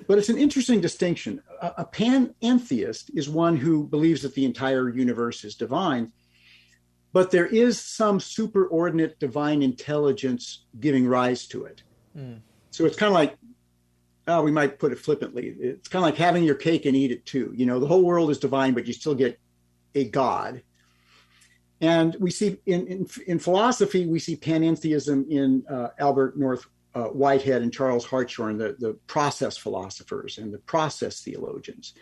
but it's an interesting distinction. A panentheist is one who believes that the entire universe is divine, but there is some superordinate divine intelligence giving rise to it. Mm. So it's kind of like, we might put it flippantly, it's kind of like having your cake and eat it too. You know, the whole world is divine, but you still get a God. And we see in philosophy, we see panentheism in Albert North Whitehead and Charles Hartshorne, the process philosophers and the process theologians.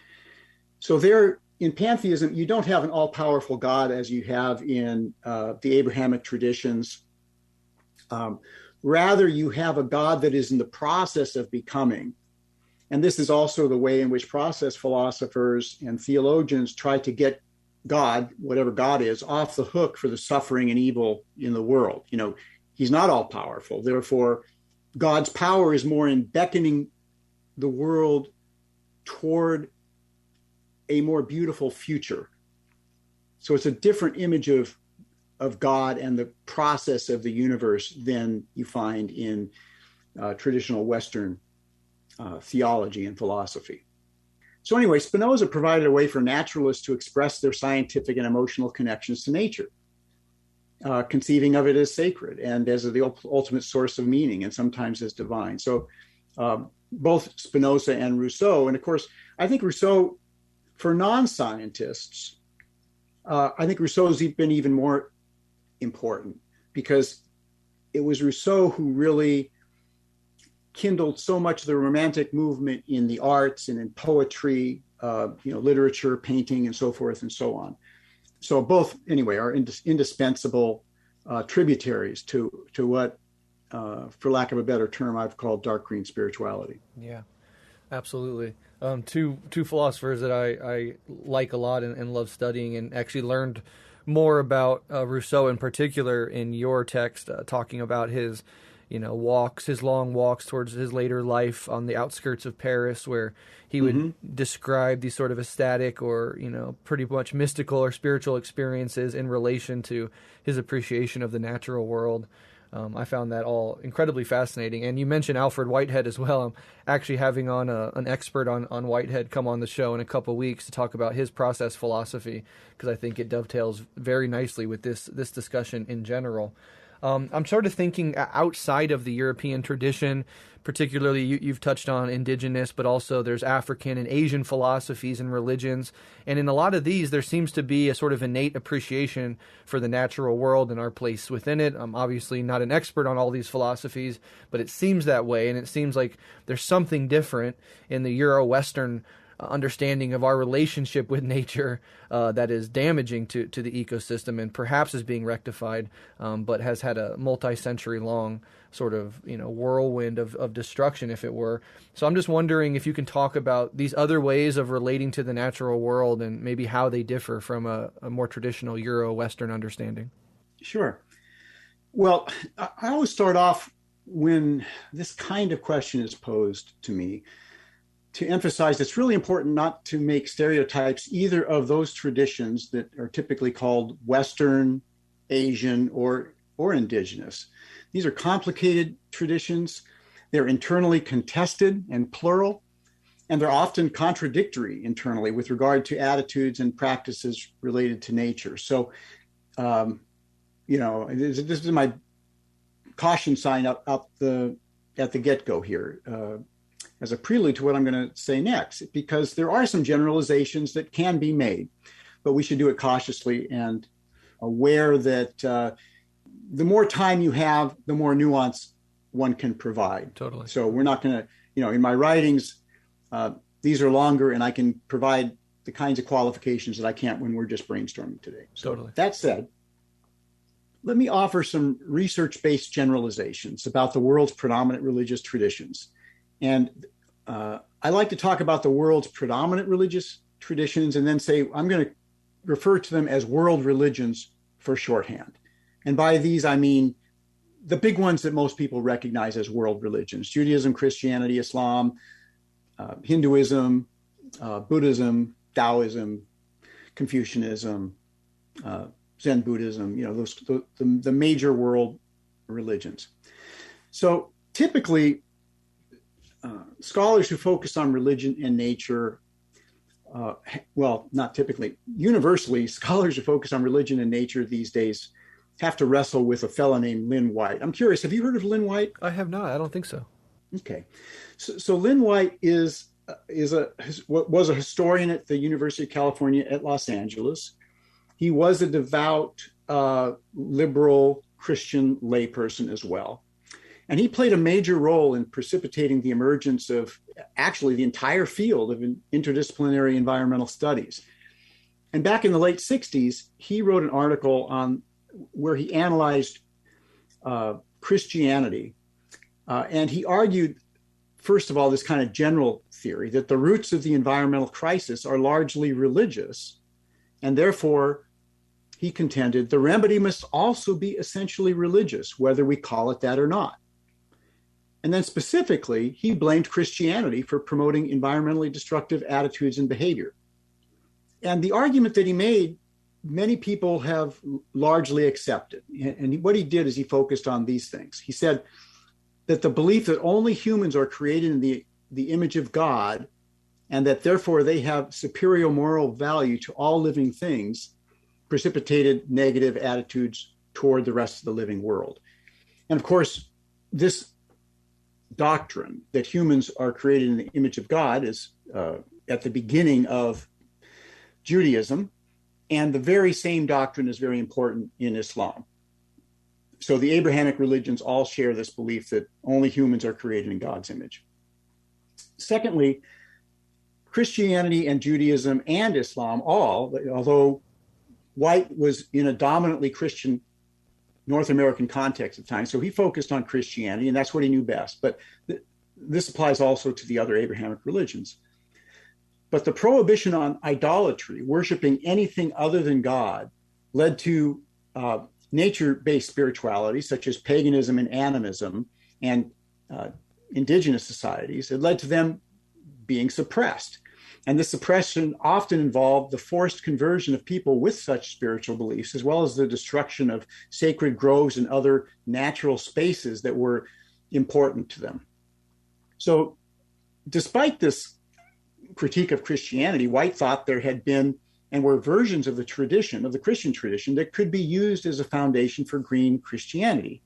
So there, in pantheism, you don't have an all-powerful God as you have in the Abrahamic traditions. Rather, you have a God that is in the process of becoming. And this is also the way in which process philosophers and theologians try to get God, whatever God is, off the hook for the suffering and evil in the world. You know, he's not all powerful. Therefore, God's power is more in beckoning the world toward a more beautiful future. So it's a different image of God and the process of the universe than you find in traditional Western theology and philosophy. So anyway, Spinoza provided a way for naturalists to express their scientific and emotional connections to nature, conceiving of it as sacred and as the ultimate source of meaning, and sometimes as divine. So both Spinoza and Rousseau, and of course, I think Rousseau, for non-scientists, I think Rousseau has been even more important, because it was Rousseau who really kindled so much of the Romantic movement in the arts and in poetry, literature, painting, and so forth and so on. So both, anyway, are indispensable tributaries to what, for lack of a better term, I've called dark green spirituality. Yeah, absolutely. Two philosophers that I like a lot and love studying, and actually learned more about Rousseau in particular in your text, talking about his his long walks towards his later life on the outskirts of Paris, where he would describe these sort of ecstatic or, pretty much mystical or spiritual experiences in relation to his appreciation of the natural world. I found that all incredibly fascinating. And you mentioned Alfred Whitehead as well. I'm actually having on an expert on Whitehead come on the show in a couple of weeks to talk about his process philosophy, because I think it dovetails very nicely with this discussion in general. I'm sort of thinking outside of the European tradition, particularly you've touched on indigenous, but also there's African and Asian philosophies and religions. And in a lot of these, there seems to be a sort of innate appreciation for the natural world and our place within it. I'm obviously not an expert on all these philosophies, but it seems that way. And it seems like there's something different in the Euro-Western understanding of our relationship with nature that is damaging to the ecosystem, and perhaps is being rectified, but has had a multi-century long sort of whirlwind of destruction, if it were. So I'm just wondering if you can talk about these other ways of relating to the natural world and maybe how they differ from a more traditional Euro-Western understanding. Sure. Well, I always start off when this kind of question is posed to me to emphasize it's really important not to make stereotypes either of those traditions that are typically called Western, Asian, or indigenous. These are complicated traditions. They're internally contested and plural, and they're often contradictory internally with regard to attitudes and practices related to nature. So, this is my caution sign up at the get-go here. As a prelude to what I'm going to say next, because there are some generalizations that can be made, but we should do it cautiously and aware that the more time you have, the more nuance one can provide. Totally. So we're not going to, in my writings, these are longer, and I can provide the kinds of qualifications that I can't when we're just brainstorming today. So totally. That said, let me offer some research-based generalizations about the world's predominant religious traditions. And I like to talk about the world's predominant religious traditions and then say, I'm going to refer to them as world religions for shorthand. And by these, I mean the big ones that most people recognize as world religions: Judaism, Christianity, Islam, Hinduism, Buddhism, Taoism, Confucianism, Zen Buddhism, the major world religions. So typically, scholars who focus on religion and nature, not typically, universally, scholars who focus on religion and nature these days have to wrestle with a fellow named Lynn White. I'm curious, have you heard of Lynn White? I have not. I don't think so. Okay. So Lynn White was a historian at the University of California at Los Angeles. He was a devout, liberal Christian layperson as well. And he played a major role in precipitating the emergence of actually the entire field of interdisciplinary environmental studies. And back in the late 60s, he wrote an article where he analyzed Christianity. And he argued, first of all, this kind of general theory that the roots of the environmental crisis are largely religious. And therefore, he contended, the remedy must also be essentially religious, whether we call it that or not. And then specifically, he blamed Christianity for promoting environmentally destructive attitudes and behavior. And the argument that he made, many people have largely accepted. And what he did is he focused on these things. He said that the belief that only humans are created in the image of God, and that therefore they have superior moral value to all living things, precipitated negative attitudes toward the rest of the living world. And of course, this doctrine that humans are created in the image of God is at the beginning of Judaism, and the very same doctrine is very important in Islam. So the Abrahamic religions all share this belief that only humans are created in God's image. Secondly, Christianity and Judaism and Islam although White was in a dominantly Christian North American context at the time, so he focused on Christianity, and that's what he knew best. But this applies also to the other Abrahamic religions. But the prohibition on idolatry, worshiping anything other than God, led to nature-based spirituality, such as paganism and animism, and indigenous societies. It led to them being suppressed. And this suppression often involved the forced conversion of people with such spiritual beliefs, as well as the destruction of sacred groves and other natural spaces that were important to them. So despite this critique of Christianity, White thought there had been and were versions of the Christian tradition, that could be used as a foundation for green Christianity.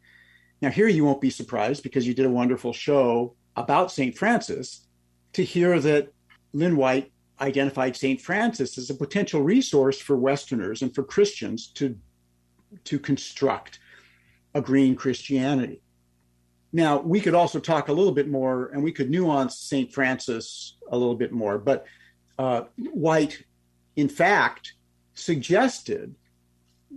Now, here you won't be surprised, because you did a wonderful show about St. Francis, to hear that Lynn White identified St. Francis as a potential resource for Westerners and for Christians to construct a green Christianity. Now, we could also talk a little bit more, and we could nuance St. Francis a little bit more, but White, in fact, suggested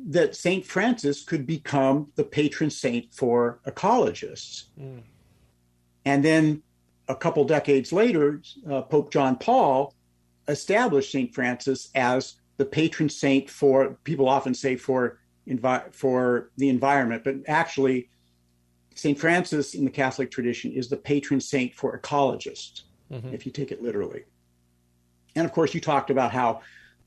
that St. Francis could become the patron saint for ecologists. Mm. And then a couple decades later, Pope John Paul established St. Francis as the patron saint for, people often say for the environment, but actually St. Francis in the Catholic tradition is the patron saint for ecologists, if you take it literally. And of course, you talked about how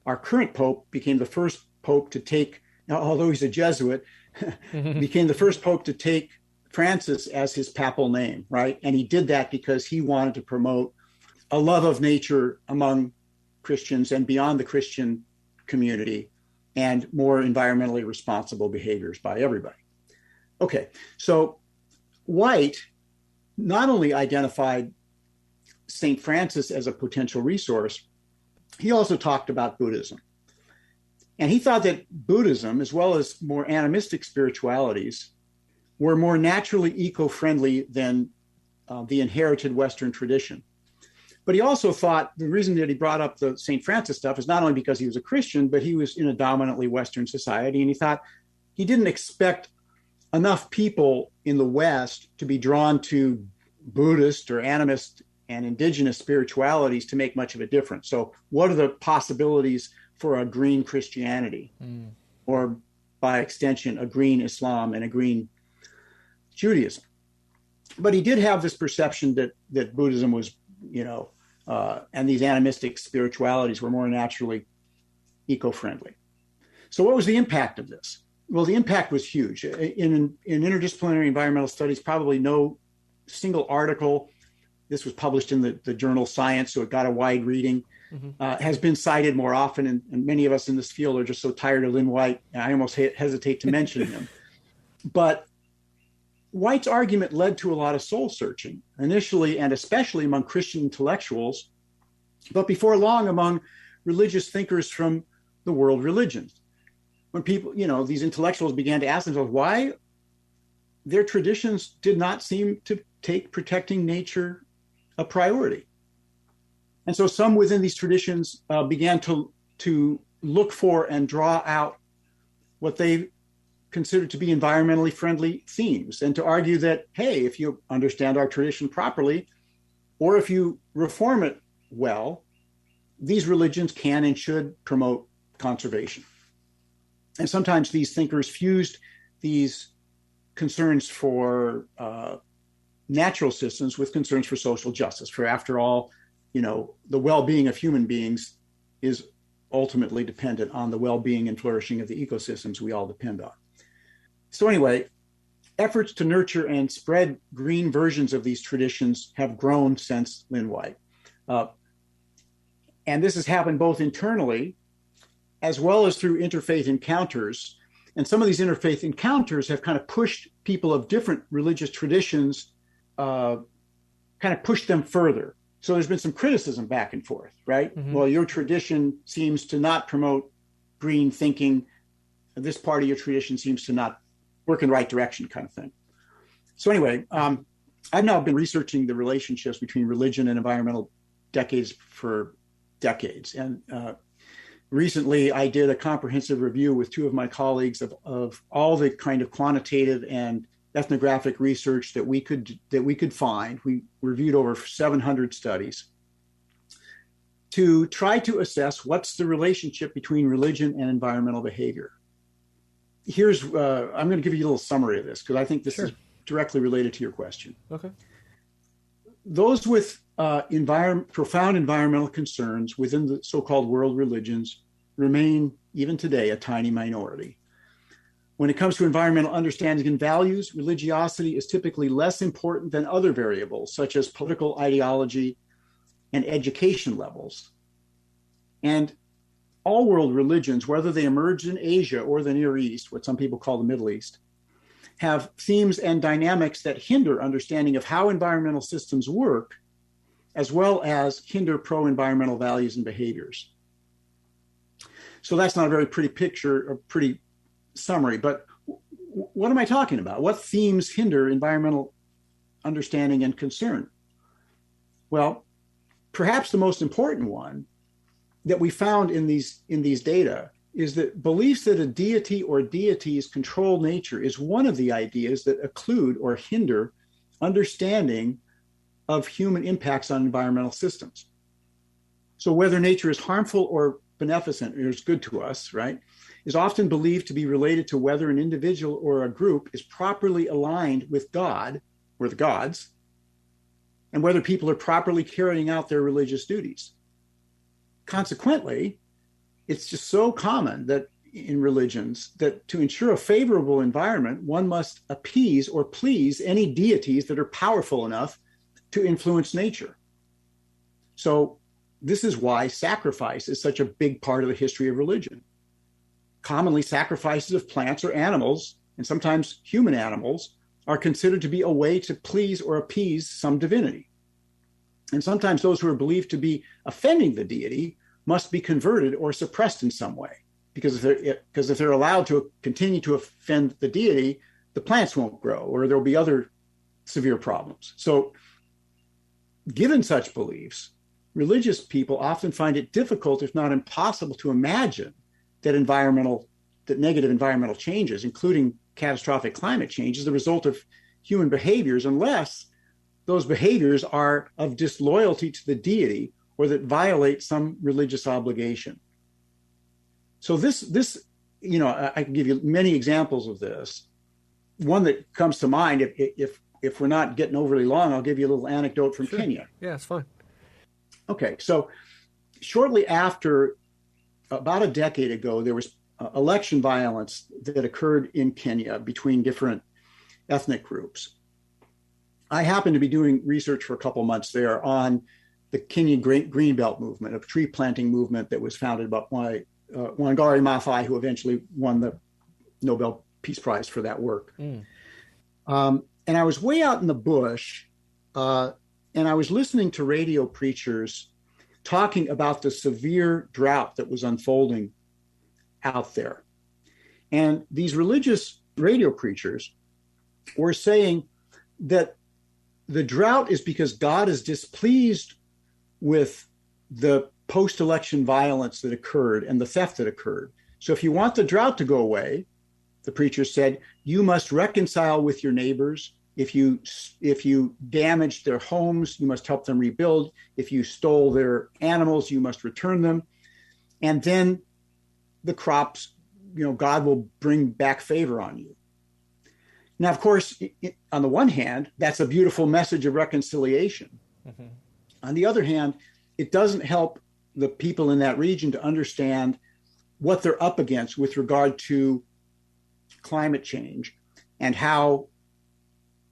our current Pope became the first Pope to take, although he's a Jesuit, became the first Pope to take Francis as his papal name, right? And he did that because he wanted to promote a love of nature among Christians and beyond the Christian community, and more environmentally responsible behaviors by everybody. Okay, so White not only identified St. Francis as a potential resource, he also talked about Buddhism. And he thought that Buddhism, as well as more animistic spiritualities, were more naturally eco-friendly than the inherited Western tradition. But he also thought the reason that he brought up the St. Francis stuff is not only because he was a Christian, but he was in a dominantly Western society. And he thought, he didn't expect enough people in the West to be drawn to Buddhist or animist and indigenous spiritualities to make much of a difference. So what are the possibilities for a green Christianity, or by extension, a green Islam and a green Judaism? But he did have this perception that Buddhism was, and these animistic spiritualities were more naturally eco-friendly. So what was the impact of this? Well, the impact was huge. In interdisciplinary environmental studies, probably no single article, this was published in the journal Science, so it got a wide reading, has been cited more often. And many of us in this field are just so tired of Lynn White, I almost hesitate to mention him. But White's argument led to a lot of soul searching, initially and especially among Christian intellectuals, but before long among religious thinkers from the world religions. When people, these intellectuals began to ask themselves why their traditions did not seem to take protecting nature a priority. And so some within these traditions began to look for and draw out what they considered to be environmentally friendly themes, and to argue that, hey, if you understand our tradition properly, or if you reform it well, these religions can and should promote conservation. And sometimes these thinkers fused these concerns for natural systems with concerns for social justice. For after all, the well-being of human beings is ultimately dependent on the well-being and flourishing of the ecosystems we all depend on. So anyway, efforts to nurture and spread green versions of these traditions have grown since Lynn White. And this has happened both internally as well as through interfaith encounters. And some of these interfaith encounters have kind of pushed people of different religious traditions, kind of pushed them further. So there's been some criticism back and forth, right? Mm-hmm. Well, your tradition seems to not promote green thinking. This part of your tradition seems to not work in the right direction, kind of thing. So anyway, I've now been researching the relationships between religion and environmental for decades. And recently I did a comprehensive review with two of my colleagues of all the kind of quantitative and ethnographic research that we could find. We reviewed over 700 studies to try to assess what's the relationship between religion and environmental behavior. Here's, I'm going to give you a little summary of this because I think this is directly related to your question. Okay. Those with profound environmental concerns within the so-called world religions remain, even today, a tiny minority. When it comes to environmental understanding and values, religiosity is typically less important than other variables, such as political ideology and education levels. And all world religions, whether they emerged in Asia or the Near East, what some people call the Middle East, have themes and dynamics that hinder understanding of how environmental systems work, as well as hinder pro-environmental values and behaviors. So that's not a very pretty picture, or pretty summary, but what am I talking about? What themes hinder environmental understanding and concern? Well, perhaps the most important one that we found in these data is that beliefs that a deity or deities control nature is one of the ideas that occlude or hinder understanding of human impacts on environmental systems. So whether nature is harmful or beneficent or is good to us, right, is often believed to be related to whether an individual or a group is properly aligned with God or the gods, and whether people are properly carrying out their religious duties. Consequently, it's just so common that in religions that to ensure a favorable environment, one must appease or please any deities that are powerful enough to influence nature. So this is why sacrifice is such a big part of the history of religion. Commonly, sacrifices of plants or animals, and sometimes human animals, are considered to be a way to please or appease some divinity. And sometimes those who are believed to be offending the deity must be converted or suppressed in some way, because if they're allowed to continue to offend the deity, the plants won't grow or there'll be other severe problems. So given such beliefs, religious people often find it difficult, if not impossible, to imagine that that negative environmental changes, including catastrophic climate change, is the result of human behaviors, unless those behaviors are of disloyalty to the deity or that violate some religious obligation. So this, you know, I can give you many examples of this. One that comes to mind, if we're not getting overly long, I'll give you a little anecdote from Kenya. Yeah, it's fine. Okay, so shortly after, about a decade ago, there was election violence that occurred in Kenya between different ethnic groups. I happened to be doing research for a couple months there on the Kenyan Greenbelt movement, a tree planting movement that was founded by Wangari Maathai, who eventually won the Nobel Peace Prize for that work. And I was way out in the bush, and I was listening to radio preachers talking about the severe drought that was unfolding out there. And these religious radio preachers were saying that the drought is because God is displeased with the post-election violence that occurred and the theft that occurred. So if you want the drought to go away, the preacher said, you must reconcile with your neighbors. If you damaged their homes, you must help them rebuild. If you stole their animals, you must return them. And then the crops, you know, God will bring back favor on you. Now, of course, on the one hand, that's a beautiful message of reconciliation. Mm-hmm. On the other hand, it doesn't help the people in that region to understand what they're up against with regard to climate change and how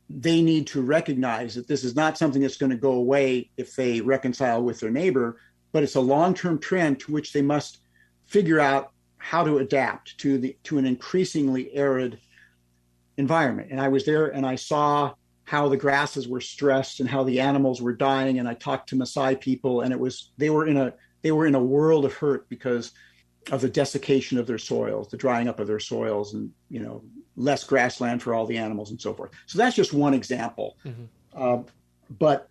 they need to recognize that this is not something that's going to go away if they reconcile with their neighbor, but it's a long-term trend to which they must figure out how to adapt to an increasingly arid environment. And I was there and I saw how the grasses were stressed and how the animals were dying. And I talked to Maasai people, and they were in a world of hurt because of the desiccation of their soils, the drying up of their soils, and, you know, less grassland for all the animals and so forth. So that's just one example. Mm-hmm. But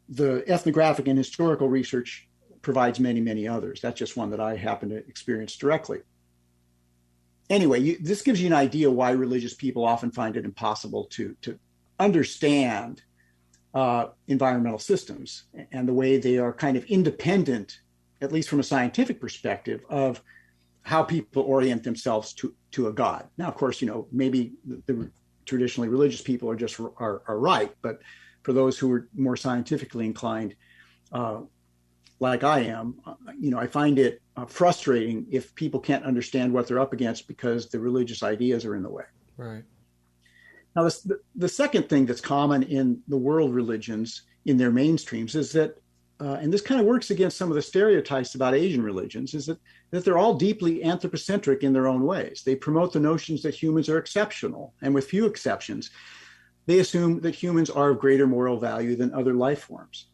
the ethnographic and historical research provides many, many others. That's just one that I happen to experience directly. Anyway, this gives you an idea why religious people often find it impossible to understand environmental systems and the way they are kind of independent, at least from a scientific perspective, of how people orient themselves to a God. Now, of course, you know, maybe the traditionally religious people are right, but for those who are more scientifically inclined, like I am, you know, I find it frustrating if people can't understand what they're up against because the religious ideas are in the way. Right. Now, the second thing that's common in the world religions in their mainstreams is that, and this kind of works against some of the stereotypes about Asian religions, is that they're all deeply anthropocentric in their own ways. They promote the notions that humans are exceptional, and with few exceptions, they assume that humans are of greater moral value than other life forms.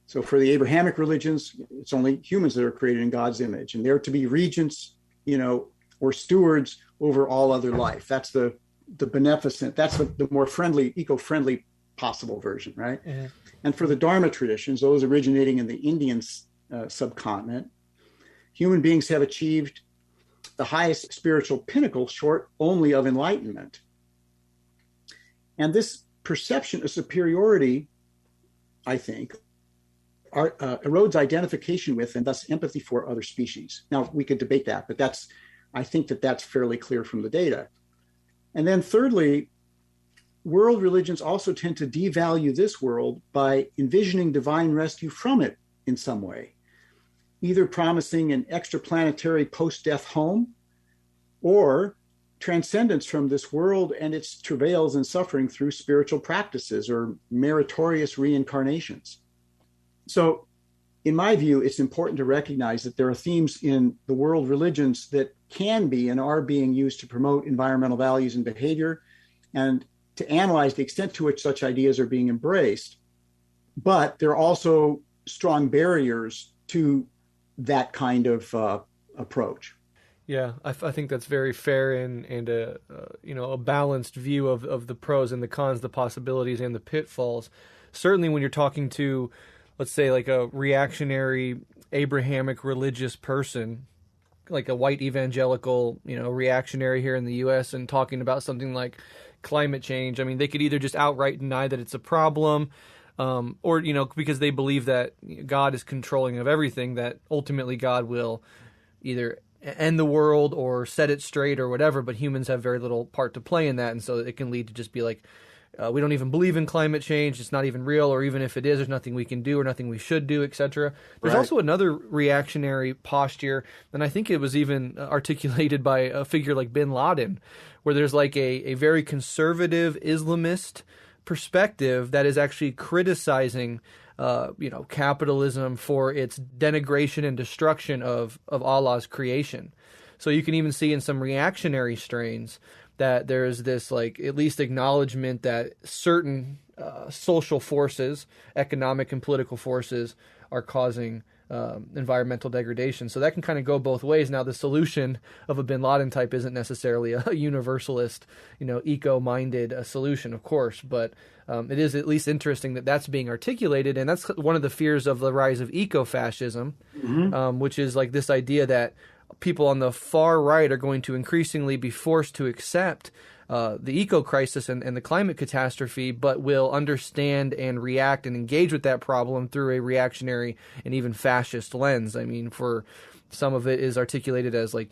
So for the Abrahamic religions, it's only humans that are created in God's image, and they're to be regents, you know, or stewards over all other life. That's the beneficent, that's the more friendly, eco-friendly possible version, right? Mm-hmm. And for the Dharma traditions, those originating in the Indian subcontinent, human beings have achieved the highest spiritual pinnacle short only of enlightenment. And this perception of superiority, I think, erodes identification with and thus empathy for other species. Now, we could debate that, but I think that's fairly clear from the data. And then thirdly, world religions also tend to devalue this world by envisioning divine rescue from it in some way, either promising an extraplanetary post-death home or transcendence from this world and its travails and suffering through spiritual practices or meritorious reincarnations. So, in my view, it's important to recognize that there are themes in the world religions that can be and are being used to promote environmental values and behavior, and to analyze the extent to which such ideas are being embraced. But there are also strong barriers to that kind of approach. Yeah, I think that's very fair and a balanced view of the pros and the cons, the possibilities and the pitfalls. Certainly when you're talking to, let's say, like a reactionary Abrahamic religious person, like a white evangelical, reactionary here in the U.S. and talking about something like climate change. I mean, they could either just outright deny that it's a problem, or because they believe that God is controlling of everything, that ultimately God will either end the world or set it straight or whatever, but humans have very little part to play in that, and so it can lead to just be like, we don't even believe in climate change, it's not even real, or even if it is, there's nothing we can do or nothing we should do, etc. There's Right. also another reactionary posture, and I think it was even articulated by a figure like bin Laden, where there's like a very conservative Islamist perspective that is actually criticizing capitalism for its denigration and destruction of Allah's creation. So you can even see in some reactionary strains that there is this like at least acknowledgement that certain social forces, economic and political forces, are causing environmental degradation. So that can kind of go both ways. Now, the solution of a bin Laden type isn't necessarily a universalist, eco-minded solution, of course, but it is at least interesting that that's being articulated, and that's one of the fears of the rise of eco-fascism, which is like this idea that people on the far right are going to increasingly be forced to accept the eco-crisis and the climate catastrophe, but will understand and react and engage with that problem through a reactionary and even fascist lens. I mean, for some of it is articulated as like,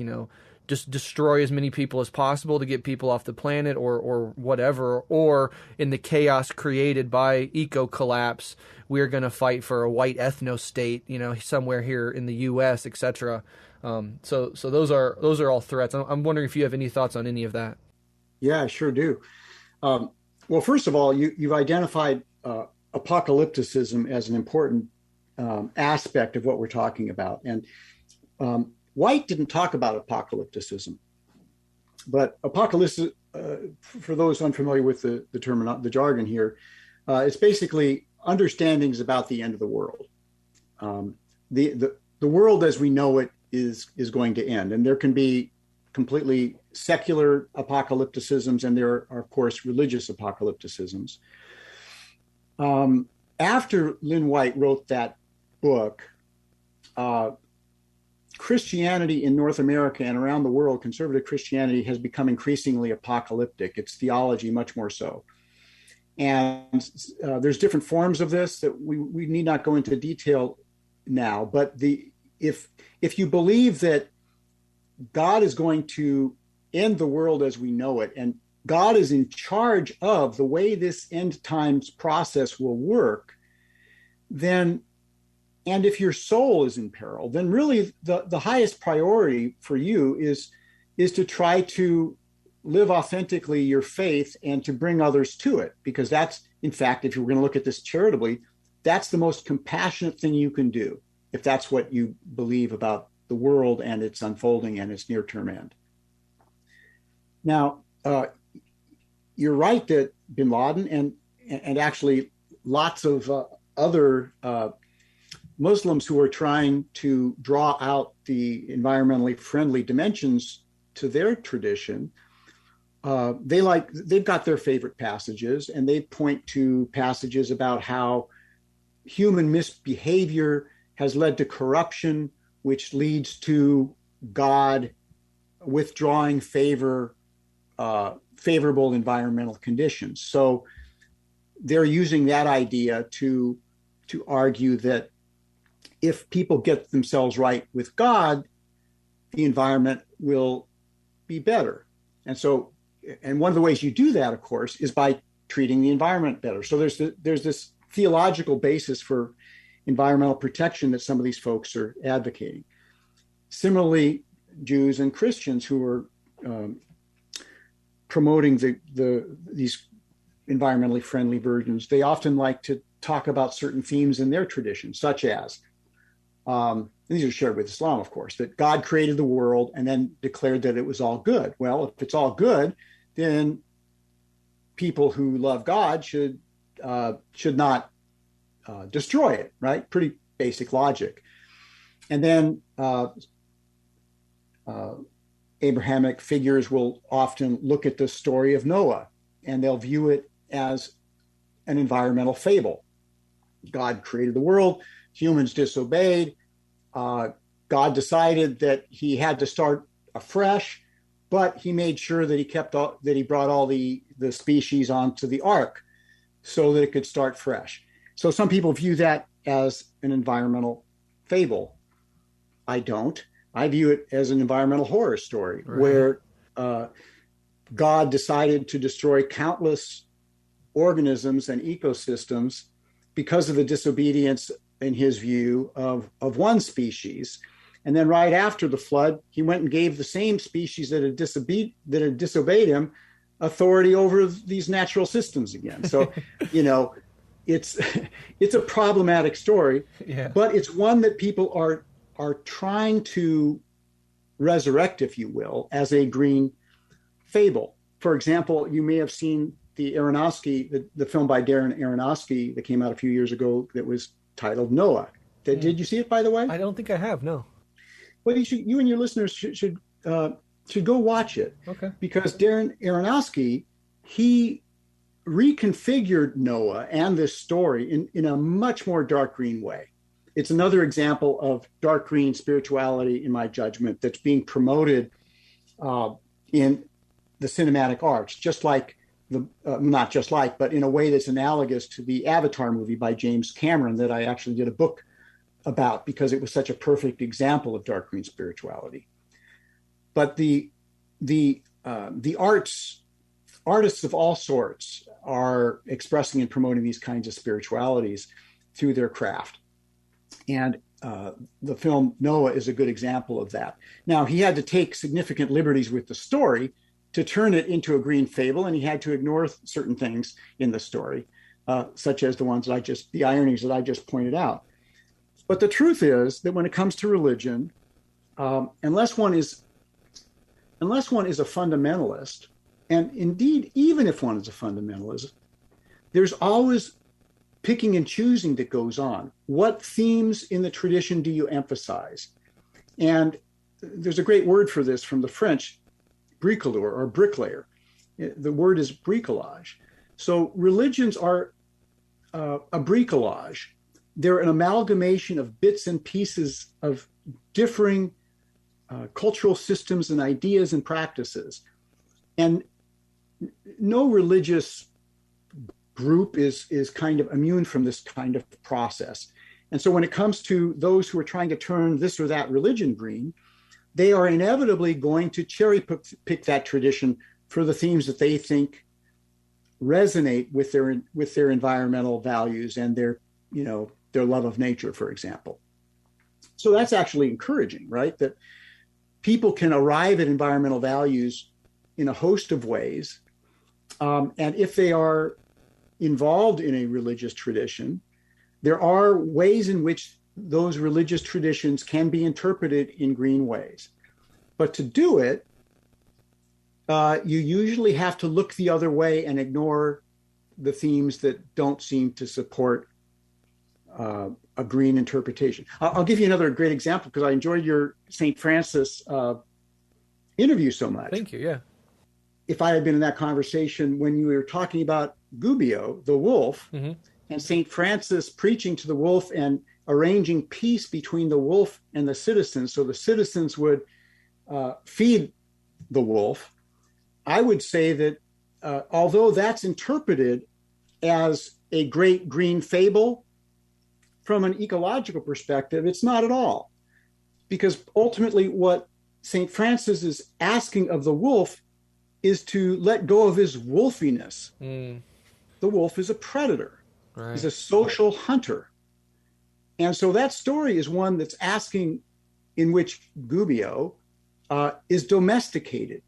just destroy as many people as possible to get people off the planet or whatever, or in the chaos created by eco-collapse, we're going to fight for a white ethno-state, somewhere here in the U.S., etc. So those are all threats. I'm wondering if you have any thoughts on any of that. Yeah, I sure do. Well, first of all, you've identified apocalypticism as an important aspect of what we're talking about. And White didn't talk about apocalypticism, but apocalypse, for those unfamiliar with the term, the jargon here, it's basically understandings about the end of the world. The world as we know it is going to end, and there can be completely secular apocalypticisms, and there are, of course, religious apocalypticisms. After Lynn White wrote that book, Christianity in North America and around the world, conservative Christianity has become increasingly apocalyptic, its theology much more so. And there's different forms of this that we need not go into detail now, but if you believe that God is going to end the world as we know it, and God is in charge of the way this end times process will work, then, and if your soul is in peril, then really the highest priority for you is to try to live authentically your faith and to bring others to it. Because that's, in fact, if you're going to look at this charitably, that's the most compassionate thing you can do, if that's what you believe about the world and its unfolding and its near-term end. Now, you're right that bin Laden and actually lots of other Muslims who are trying to draw out the environmentally friendly dimensions to their tradition, they've got their favorite passages, and they point to passages about how human misbehavior has led to corruption, which leads to God withdrawing favorable environmental conditions. So they're using that idea to argue that if people get themselves right with God, the environment will be better. And one of the ways you do that, of course, is by treating the environment better. So there's this theological basis for environmental protection that some of these folks are advocating. Similarly, Jews and Christians who are promoting these environmentally friendly versions, they often like to talk about certain themes in their tradition, such as, these are shared with Islam, of course, that God created the world and then declared that it was all good. Well, if it's all good, then people who love God should not destroy it, right? Pretty basic logic. And then Abrahamic figures will often look at the story of Noah, and they'll view it as an environmental fable. God created the world, humans disobeyed, God God decided that he had to start afresh, but he made sure that he brought all the species onto the ark so that it could start fresh. So some people view that as an environmental fable. I don't. I view it as an environmental horror story, right, where God decided to destroy countless organisms and ecosystems because of the disobedience, in his view, of one species. And then right after the flood, he went and gave the same species that had disobeyed him authority over these natural systems again. So, it's a problematic story, yeah, but it's one that people are trying to resurrect, if you will, as a green fable. For example, you may have seen the Aronofsky, the film by Darren Aronofsky that came out a few years ago that was titled Noah. Did you see it, by the way? I don't think I have, no. Well, you and your listeners should go watch it. Okay. Because Darren Aronofsky, he reconfigured Noah and this story in a much more dark green way. It's another example of dark green spirituality, in my judgment, that's being promoted in the cinematic arts, just like not just like, but in a way that's analogous to the Avatar movie by James Cameron that I actually did a book about because it was such a perfect example of dark green spirituality. But the artists of all sorts are expressing and promoting these kinds of spiritualities through their craft. And the film Noah is a good example of that. Now, he had to take significant liberties with the story to turn it into a green fable, and he had to ignore certain things in the story, such as the ironies that I just pointed out. But the truth is that when it comes to religion, unless one is a fundamentalist, and indeed, even if one is a fundamentalist, there's always picking and choosing that goes on. What themes in the tradition do you emphasize? And there's a great word for this from the French, bricoleur or bricklayer. The word is bricolage. So religions are a bricolage. They're an amalgamation of bits and pieces of differing cultural systems and ideas and practices. And no religious group is kind of immune from this kind of process. And so when it comes to those who are trying to turn this or that religion green, they are inevitably going to cherry pick that tradition for the themes that they think resonate with their environmental values and their love of nature, for example. So that's actually encouraging, right? That people can arrive at environmental values in a host of ways. And if they are involved in a religious tradition, there are ways in which those religious traditions can be interpreted in green ways. But to do it, you usually have to look the other way and ignore the themes that don't seem to support a green interpretation. I'll give you another great example because I enjoyed your St. Francis interview so much. Thank you, yeah. If I had been in that conversation when you were talking about Gubbio, the wolf, mm-hmm. and St. Francis preaching to the wolf and arranging peace between the wolf and the citizens, so the citizens would feed the wolf, I would say that although that's interpreted as a great green fable, from an ecological perspective, it's not at all. Because ultimately what St. Francis is asking of the wolf is to let go of his wolfiness. Mm. The wolf is a predator. Right. He's a social hunter. And so that story is one that's asking in which Gubbio is domesticated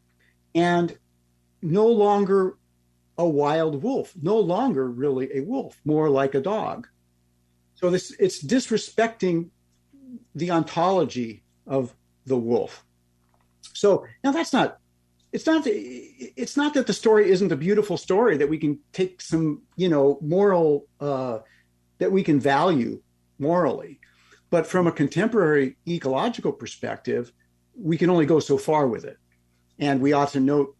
and no longer a wild wolf, no longer really a wolf, more like a dog. So it's disrespecting the ontology of the wolf. So now it's not that the story isn't a beautiful story that we can take some, moral, that we can value morally. But from a contemporary ecological perspective, we can only go so far with it. And we ought to note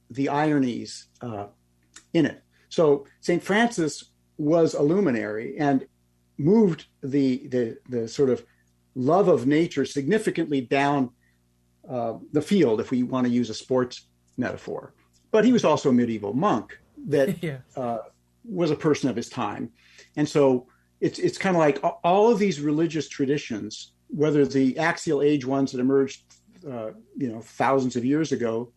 the ironies in it. So St. Francis was a luminary and moved the sort of love of nature significantly down the field, if we want to use a sports metaphor. But he was also a medieval monk that Yeah. Was a person of his time. And so it's kind of like all of these religious traditions, whether the axial age ones that emerged, thousands of years ago,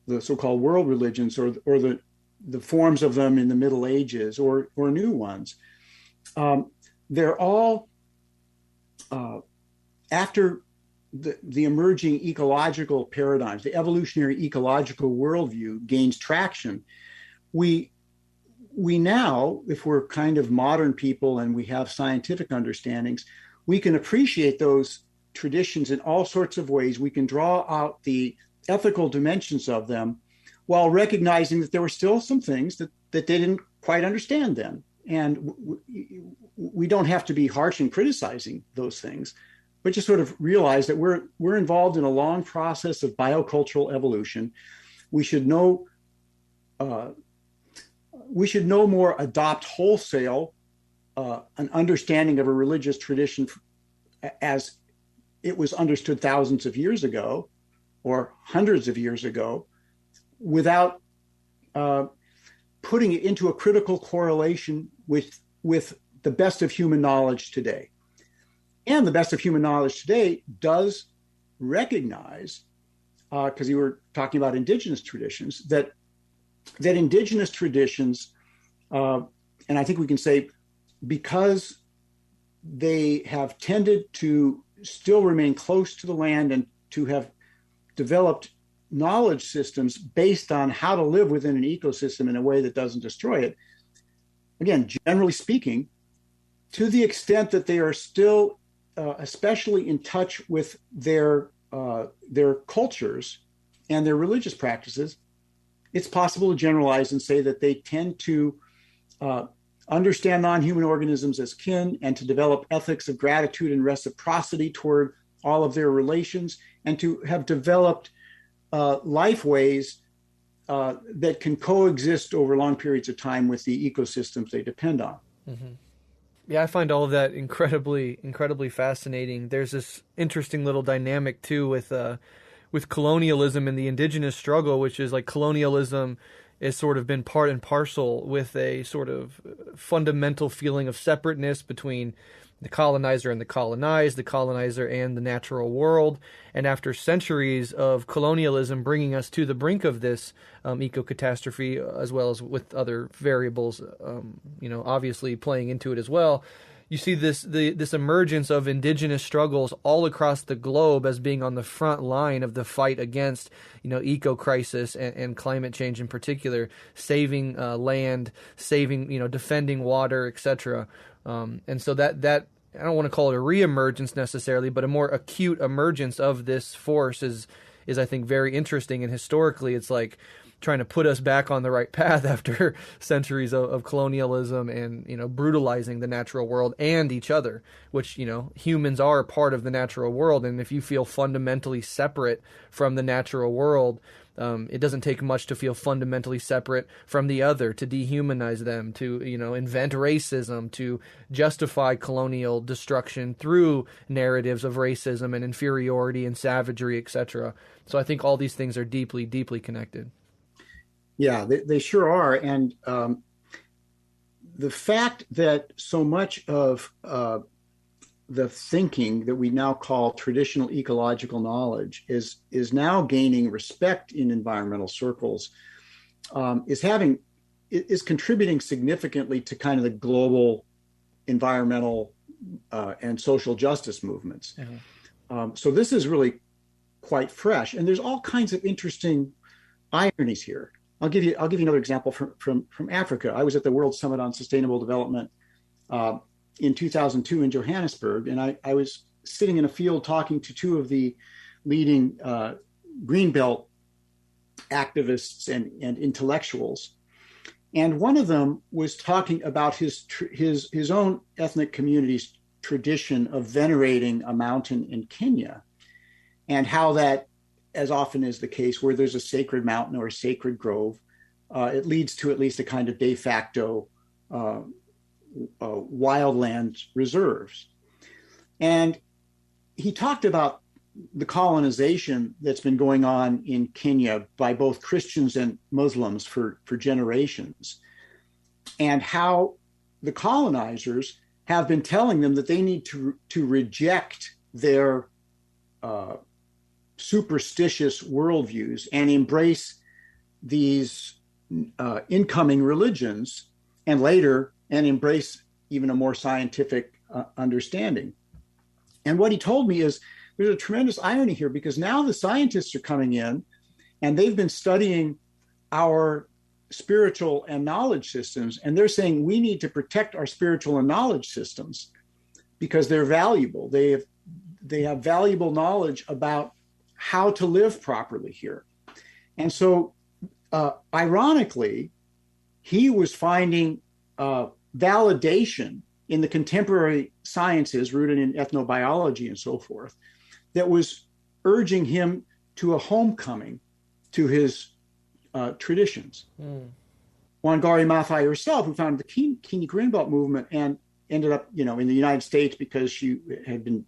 the so-called world religions, or the forms of them in the Middle Ages, or new ones, they're all after the emerging ecological paradigms, the evolutionary ecological worldview gains traction. We now, if we're kind of modern people and we have scientific understandings, we can appreciate those traditions in all sorts of ways. We can draw out the ethical dimensions of them while recognizing that there were still some things that they didn't quite understand then. And we don't have to be harsh in criticizing those things, but just sort of realize that we're involved in a long process of biocultural evolution. We should no more adopt wholesale an understanding of a religious tradition as it was understood thousands of years ago or hundreds of years ago, without putting it into a critical correlation with the best of human knowledge today. And the best of human knowledge today does recognize, because you were talking about indigenous traditions, that indigenous traditions, and I think we can say, because they have tended to still remain close to the land and to have developed knowledge systems based on how to live within an ecosystem in a way that doesn't destroy it. Again, generally speaking, to the extent that they are still especially in touch with their cultures and their religious practices, it's possible to generalize and say that they tend to understand non-human organisms as kin and to develop ethics of gratitude and reciprocity toward all of their relations, and to have developed life ways that can coexist over long periods of time with the ecosystems they depend on. Mm-hmm. Yeah, I find all of that incredibly fascinating. There's this interesting little dynamic too with colonialism and the indigenous struggle, which is like colonialism has sort of been part and parcel with a sort of fundamental feeling of separateness between the colonizer and the colonized, the colonizer and the natural world. And after centuries of colonialism bringing us to the brink of this eco-catastrophe, as well as with other variables, obviously playing into it as well, you see this emergence of indigenous struggles all across the globe as being on the front line of the fight against, eco-crisis and climate change in particular, saving land, saving, defending water, etc. And so that I don't want to call it a reemergence necessarily, but a more acute emergence of this force is I think very interesting. And historically, it's like trying to put us back on the right path after centuries of colonialism and brutalizing the natural world and each other, which humans are part of the natural world. And if you feel fundamentally separate from the natural world, it doesn't take much to feel fundamentally separate from the other, to dehumanize them, to invent racism, to justify colonial destruction through narratives of racism and inferiority and savagery, etc. So I think all these things are deeply, deeply connected. Yeah, they sure are. And the fact that so much of the thinking that we now call traditional ecological knowledge is now gaining respect in environmental circles, is contributing significantly to kind of the global environmental and social justice movements. Mm-hmm. So this is really quite fresh, and there's all kinds of interesting ironies here. I'll give you another example from Africa. I was at the World Summit on Sustainable Development in 2002 in Johannesburg, and I was sitting in a field talking to two of the leading Greenbelt activists and intellectuals, and one of them was talking about his own ethnic community's tradition of venerating a mountain in Kenya, and how that, as often is the case, where there's a sacred mountain or a sacred grove, it leads to at least a kind of de facto wildland reserves. And he talked about the colonization that's been going on in Kenya by both Christians and Muslims for generations, and how the colonizers have been telling them that they need to reject their superstitious worldviews and embrace these incoming religions, and later and embrace even a more scientific understanding. And what he told me is there's a tremendous irony here, because now the scientists are coming in and they've been studying our spiritual and knowledge systems, and they're saying we need to protect our spiritual and knowledge systems because they're valuable. They have valuable knowledge about how to live properly here. And so ironically, he was finding validation in the contemporary sciences rooted in ethnobiology and so forth that was urging him to a homecoming to his traditions. Wangari Maathai herself, who founded the Kenya Greenbelt movement and ended up, in the United States because she had been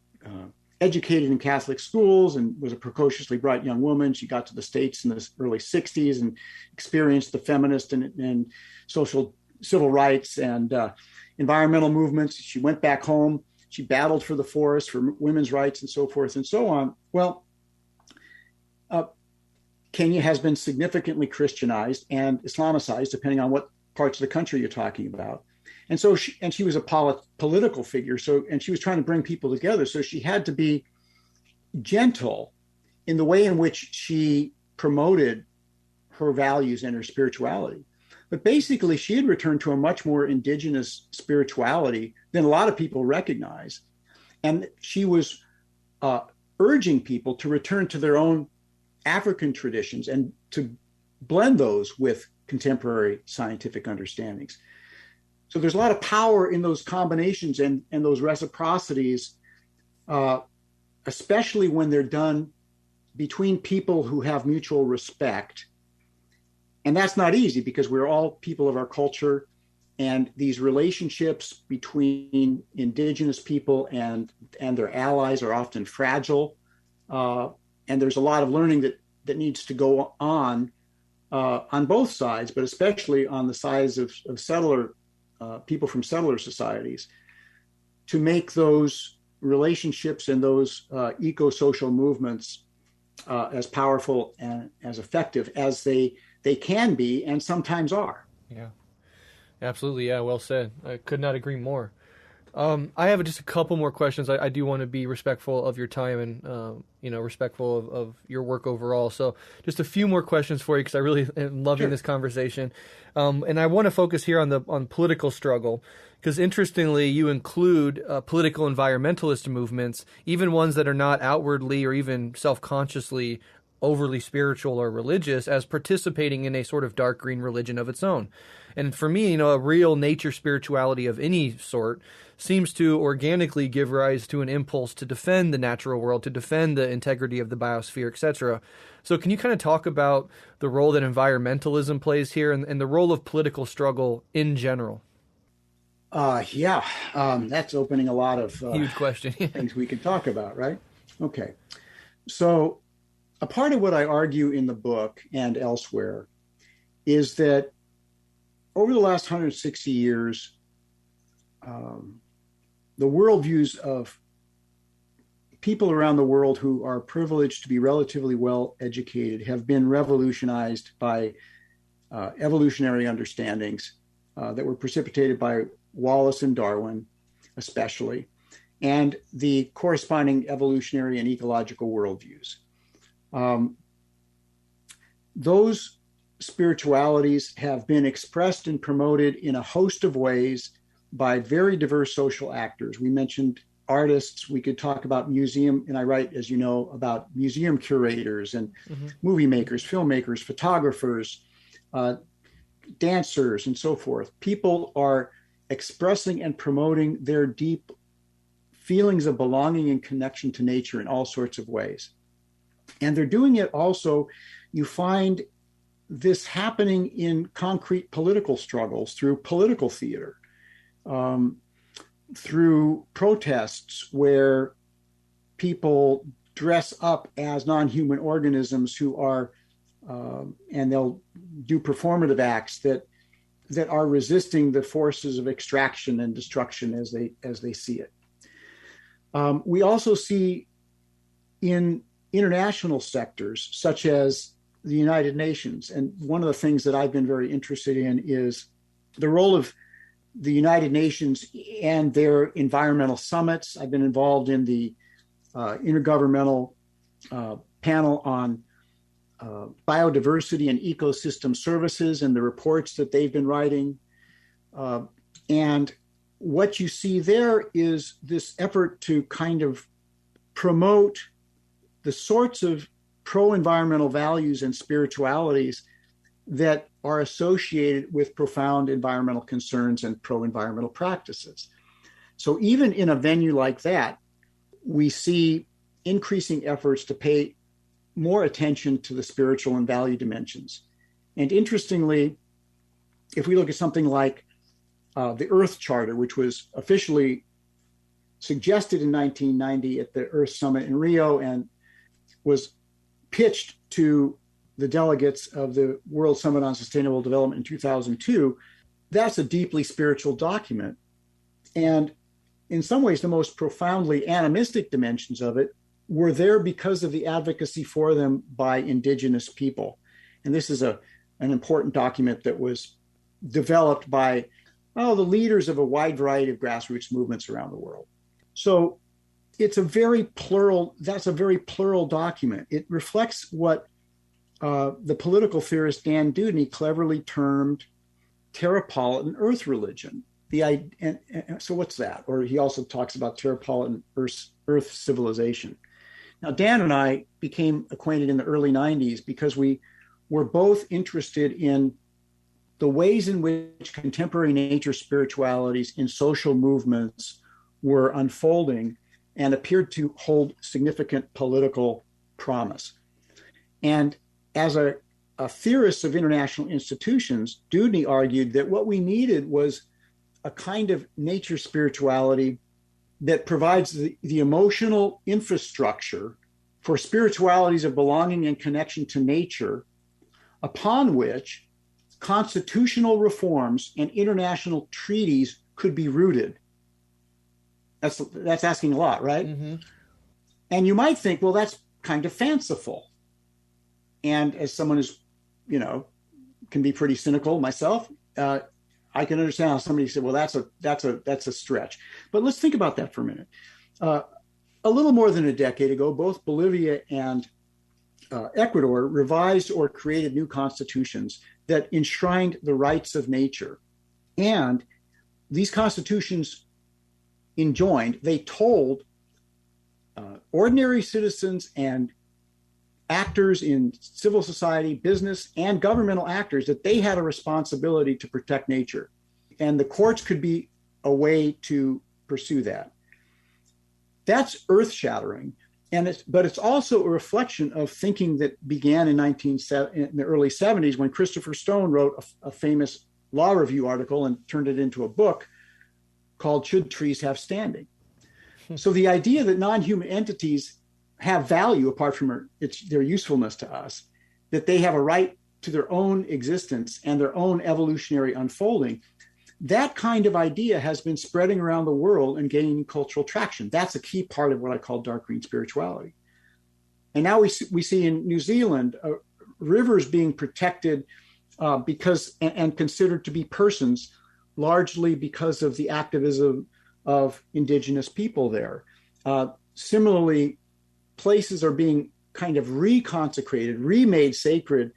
educated in Catholic schools and was a precociously bright young woman. She got to the States in the early 60s and experienced the feminist and social civil rights and environmental movements. She went back home. She battled for the forest, for women's rights and so forth and so on. Well, Kenya has been significantly Christianized and Islamicized, depending on what parts of the country you're talking about. And so she was a political figure. And she was trying to bring people together. So she had to be gentle in the way in which she promoted her values and her spirituality. But basically, she had returned to a much more indigenous spirituality than a lot of people recognize. And she was urging people to return to their own African traditions and to blend those with contemporary scientific understandings. So there's a lot of power in those combinations and those reciprocities, especially when they're done between people who have mutual respect. And that's not easy because we're all people of our culture, and these relationships between indigenous people and their allies are often fragile. And there's a lot of learning that needs to go on both sides, but especially on the sides of settler people from settler societies, to make those relationships and those eco-social movements as powerful and as effective as they can be and sometimes are. Yeah, absolutely. Yeah, well said. I could not agree more. I have just a couple more questions. I do want to be respectful of your time and, respectful of your work overall. So just a few more questions for you, because I really am loving this conversation. And I want to focus here on political struggle, because interestingly, you include political environmentalist movements, even ones that are not outwardly or even self-consciously overly spiritual or religious, as participating in a sort of dark green religion of its own. And for me, a real nature spirituality of any sort seems to organically give rise to an impulse to defend the natural world, to defend the integrity of the biosphere, etc. So can you kind of talk about the role that environmentalism plays here and the role of political struggle in general? That's opening a lot of huge question. things we could talk about, right? Okay. So a part of what I argue in the book and elsewhere is that over the last 160 years, the worldviews of people around the world who are privileged to be relatively well educated have been revolutionized by evolutionary understandings that were precipitated by Wallace and Darwin, especially, and the corresponding evolutionary and ecological worldviews. Those spiritualities have been expressed and promoted in a host of ways by very diverse social actors. We mentioned artists. We could talk about museum, and I write, as you know, about museum curators and movie makers, filmmakers, photographers, dancers, and so forth. People are expressing and promoting their deep feelings of belonging and connection to nature in all sorts of ways. And they're doing it also, you find this happening in concrete political struggles through political theater, through protests where people dress up as non-human organisms who are, and they'll do performative acts that are resisting the forces of extraction and destruction as they see it. We also see in international sectors, such as the United Nations, and one of the things that I've been very interested in is the role of the United Nations and their environmental summits. I've been involved in the intergovernmental panel on biodiversity and ecosystem services and the reports that they've been writing. And what you see there is this effort to kind of promote the sorts of pro-environmental values and spiritualities that are associated with profound environmental concerns and pro-environmental practices. So even in a venue like that, we see increasing efforts to pay more attention to the spiritual and value dimensions. And interestingly, if we look at something like the Earth Charter, which was officially suggested in 1990 at the Earth Summit in Rio and was pitched to the delegates of the World Summit on Sustainable Development in 2002, that's a deeply spiritual document. And in some ways, the most profoundly animistic dimensions of it were there because of the advocacy for them by indigenous people. And this is an important document that was developed by the leaders of a wide variety of grassroots movements around the world. So that's a very plural document. It reflects what the political theorist Dan Dewdney cleverly termed terrapolitan earth religion. So what's that? Or he also talks about terrapolitan earth civilization. Now, Dan and I became acquainted in the early 90s because we were both interested in the ways in which contemporary nature spiritualities in social movements were unfolding and appeared to hold significant political promise. And as a theorist of international institutions, Dewdney argued that what we needed was a kind of nature spirituality that provides the emotional infrastructure for spiritualities of belonging and connection to nature, upon which constitutional reforms and international treaties could be rooted. That's asking a lot, right? Mm-hmm. And you might think, well, that's kind of fanciful. And as someone who's, can be pretty cynical myself, I can understand how somebody said, well, that's a stretch. But let's think about that for a minute. A little more than a decade ago, both Bolivia and Ecuador revised or created new constitutions that enshrined the rights of nature. And these constitutions they told ordinary citizens and actors in civil society, business, and governmental actors that they had a responsibility to protect nature. And the courts could be a way to pursue that. That's earth-shattering. But it's also a reflection of thinking that began in the early 70s when Christopher Stone wrote a famous law review article and turned it into a book called Should Trees Have Standing? So the idea that non-human entities have value apart from their usefulness to us, that they have a right to their own existence and their own evolutionary unfolding, that kind of idea has been spreading around the world and gaining cultural traction. That's a key part of what I call dark green spirituality. And now we see in New Zealand rivers being protected because and considered to be persons, largely because of the activism of indigenous people there. Similarly, places are being kind of reconsecrated, remade sacred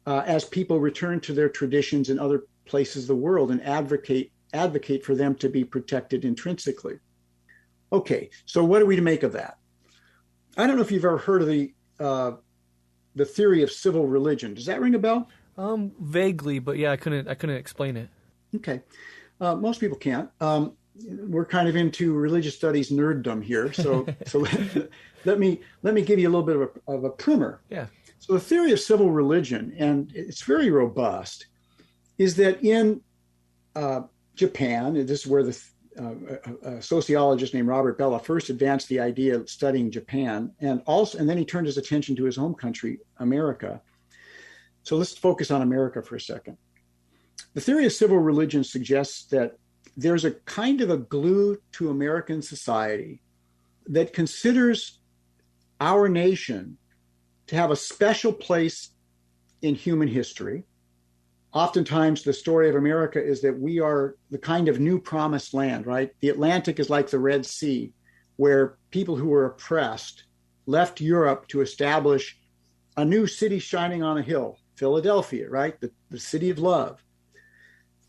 as people return to their traditions in other places of the world and advocate for them to be protected intrinsically. Okay, so what are we to make of that? I don't know if you've ever heard of the theory of civil religion. Does that ring a bell? Vaguely, but yeah, I couldn't explain it. Okay, most people can't. We're kind of into religious studies nerddom here, so let me give you a little bit of a primer. Yeah. So the theory of civil religion, and it's very robust, is that in Japan, this is where a sociologist named Robert Bellah first advanced the idea of studying Japan, and then he turned his attention to his home country, America. So let's focus on America for a second. The theory of civil religion suggests that there's a kind of a glue to American society that considers our nation to have a special place in human history. Oftentimes, the story of America is that we are the kind of new promised land, right? The Atlantic is like the Red Sea, where people who were oppressed left Europe to establish a new city shining on a hill, Philadelphia, right? The city of love.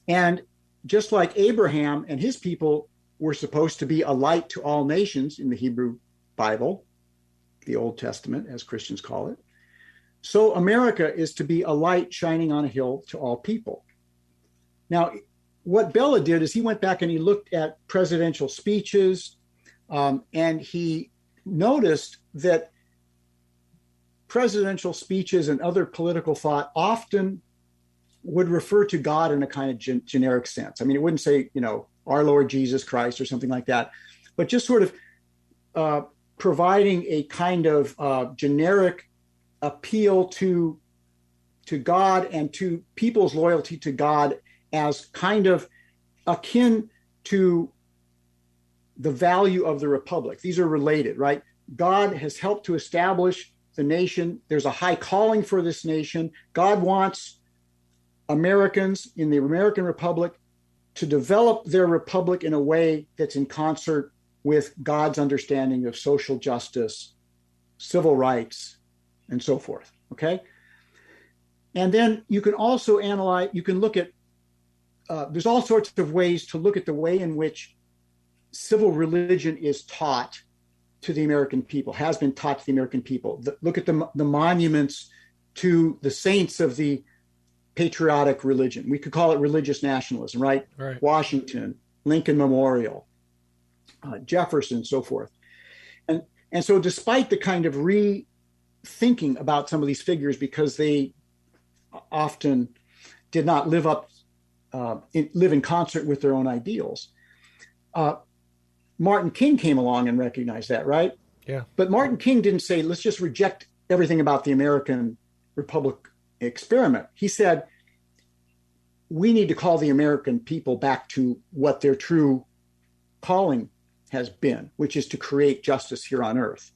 And just like Abraham and his people were supposed to be a light to all nations in the Hebrew Bible, the Old Testament, as Christians call it, so America is to be a light shining on a hill to all people. Now, what Bellah did is he went back and he looked at presidential speeches, and he noticed that presidential speeches and other political thought often would refer to God in a kind of generic sense. I mean, it wouldn't say, our Lord Jesus Christ or something like that, but just sort of providing a kind of generic appeal to God and to people's loyalty to God as kind of akin to the value of the republic. These are related, right? God has helped to establish the nation. There's a high calling for this nation. God wants Americans in the American Republic to develop their republic in a way that's in concert with God's understanding of social justice, civil rights, and so forth, okay? And then you can also analyze, you can look at, there's all sorts of ways to look at the way in which civil religion is taught to the American people, has been taught to the American people. Look at the monuments to the saints of the patriotic religion. We could call it religious nationalism, right? Right. Washington, Lincoln Memorial, Jefferson, so forth. And so despite the kind of rethinking about some of these figures, because they often did not live in concert with their own ideals, Martin King came along and recognized that, right? Yeah. But Martin King didn't say, let's just reject everything about the American Republic experiment. He said, we need to call the American people back to what their true calling has been, which is to create justice here on earth,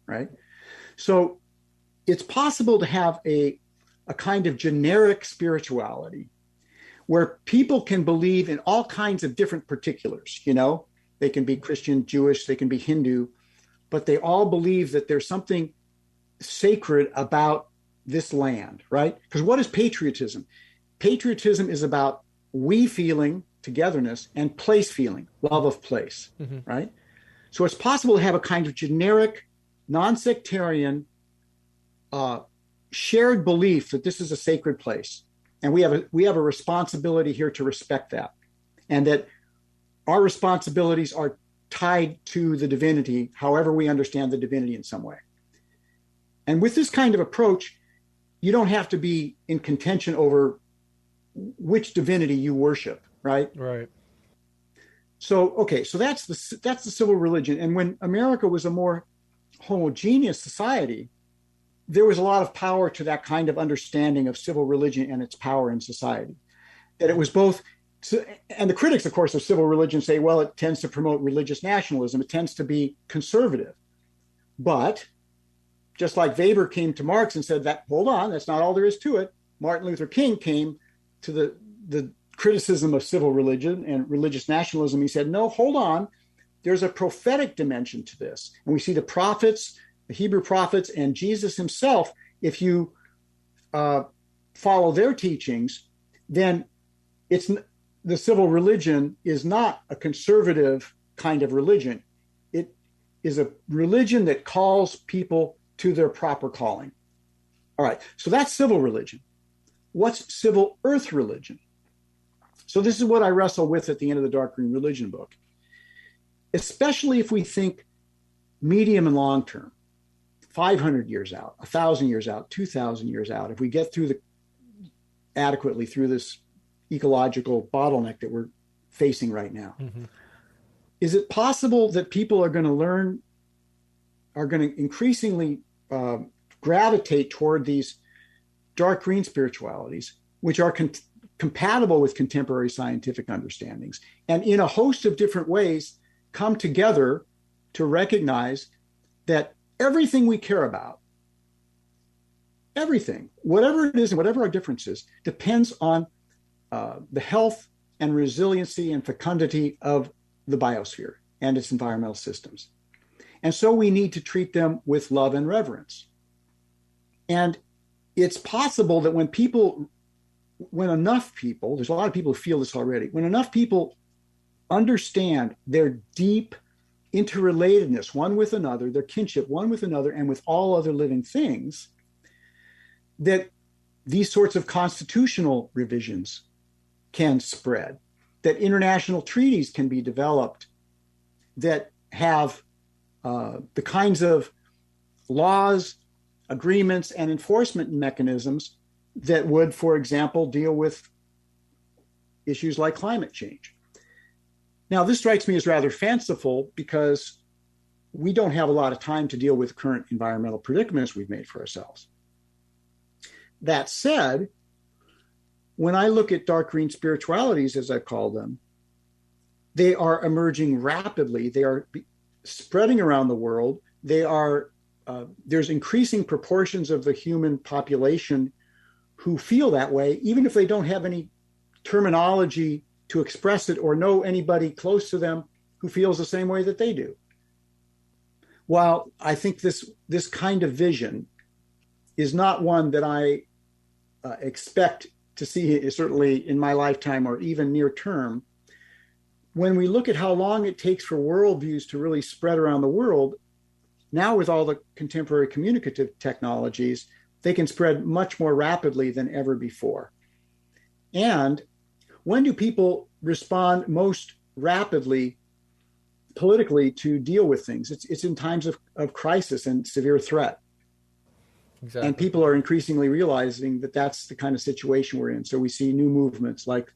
right? So it's possible to have a kind of generic spirituality where people can believe in all kinds of different particulars, they can be Christian, Jewish, they can be Hindu, but they all believe that there's something sacred about this land, right? Because what is patriotism? Patriotism is about we feeling, togetherness, and place feeling, love of place, right? So it's possible to have a kind of generic, non-sectarian, shared belief that this is a sacred place, and we have a responsibility here to respect that, and that our responsibilities are tied to the divinity, however we understand the divinity in some way. And with this kind of approach, you don't have to be in contention over which divinity you worship, right? Right. So that's the civil religion. And when America was a more homogeneous society, there was a lot of power to that kind of understanding of civil religion and its power in society. That it was both, and the critics, of course, of civil religion say, well, it tends to promote religious nationalism. It tends to be conservative. But just like Weber came to Marx and said that, hold on, that's not all there is to it. Martin Luther King came to the criticism of civil religion and religious nationalism. He said, no, hold on. There's a prophetic dimension to this. And we see the prophets, the Hebrew prophets, and Jesus himself. If you follow their teachings, then the civil religion is not a conservative kind of religion. It is a religion that calls people to their proper calling. All right, so that's civil religion. What's civil earth religion? So this is what I wrestle with at the end of the Dark Green Religion book, especially if we think medium and long term, 500 years out, 1,000 years out, 2,000 years out. If we get adequately through this ecological bottleneck that we're facing right now. is it possible that people are going to increasingly gravitate toward these dark green spiritualities, which are compatible with contemporary scientific understandings, and in a host of different ways come together to recognize that everything we care about, everything, whatever it is and whatever our differences, depends on the health and resiliency and fecundity of the biosphere and its environmental systems. And so we need to treat them with love and reverence. And it's possible that when enough people, there's a lot of people who feel this already, when enough people understand their deep interrelatedness one with another, their kinship one with another and with all other living things, that these sorts of constitutional revisions can spread, that international treaties can be developed that have the kinds of laws, agreements, and enforcement mechanisms that would, for example, deal with issues like climate change. Now, this strikes me as rather fanciful because we don't have a lot of time to deal with current environmental predicaments we've made for ourselves. That said, when I look at dark green spiritualities, as I call them, they are emerging rapidly. They are spreading around the world. There's increasing proportions of the human population who feel that way, even if they don't have any terminology to express it or know anybody close to them who feels the same way that they do. While I think this kind of vision is not one that I expect to see, certainly in my lifetime or even near term, when we look at how long it takes for worldviews to really spread around the world, now with all the contemporary communicative technologies, they can spread much more rapidly than ever before. And when do people respond most rapidly politically to deal with things? It's in times of crisis and severe threat. Exactly. And people are increasingly realizing that that's the kind of situation we're in. So we see new movements like,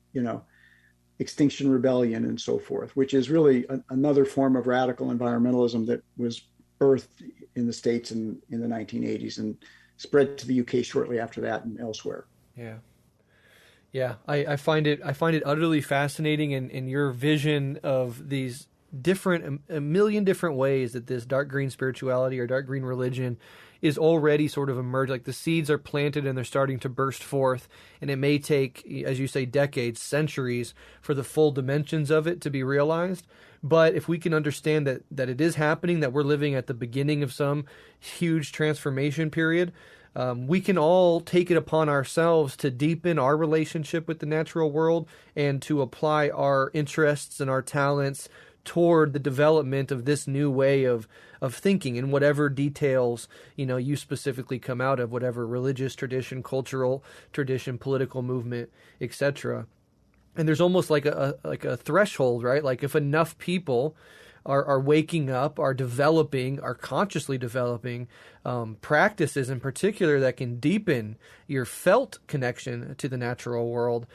Extinction Rebellion and so forth, which is really another form of radical environmentalism that was birthed in the States in the 1980s and spread to the UK shortly after that and elsewhere. Yeah. Yeah, I find it utterly fascinating in your vision of these a million different ways that this dark green spirituality or dark green religion is already sort of emerged. Like the seeds are planted and they're starting to burst forth, and it may take, as you say, decades, centuries for the full dimensions of it to be realized. But if we can understand that it is happening, that we're living at the beginning of some huge transformation period, we can all take it upon ourselves to deepen our relationship with the natural world and to apply our interests and our talents toward the development of this new way of thinking in whatever details, you specifically come out of, whatever religious tradition, cultural tradition, political movement, etc. And there's almost like a threshold, right? Like if enough people are waking up, are consciously developing practices in particular that can deepen your felt connection to the natural world.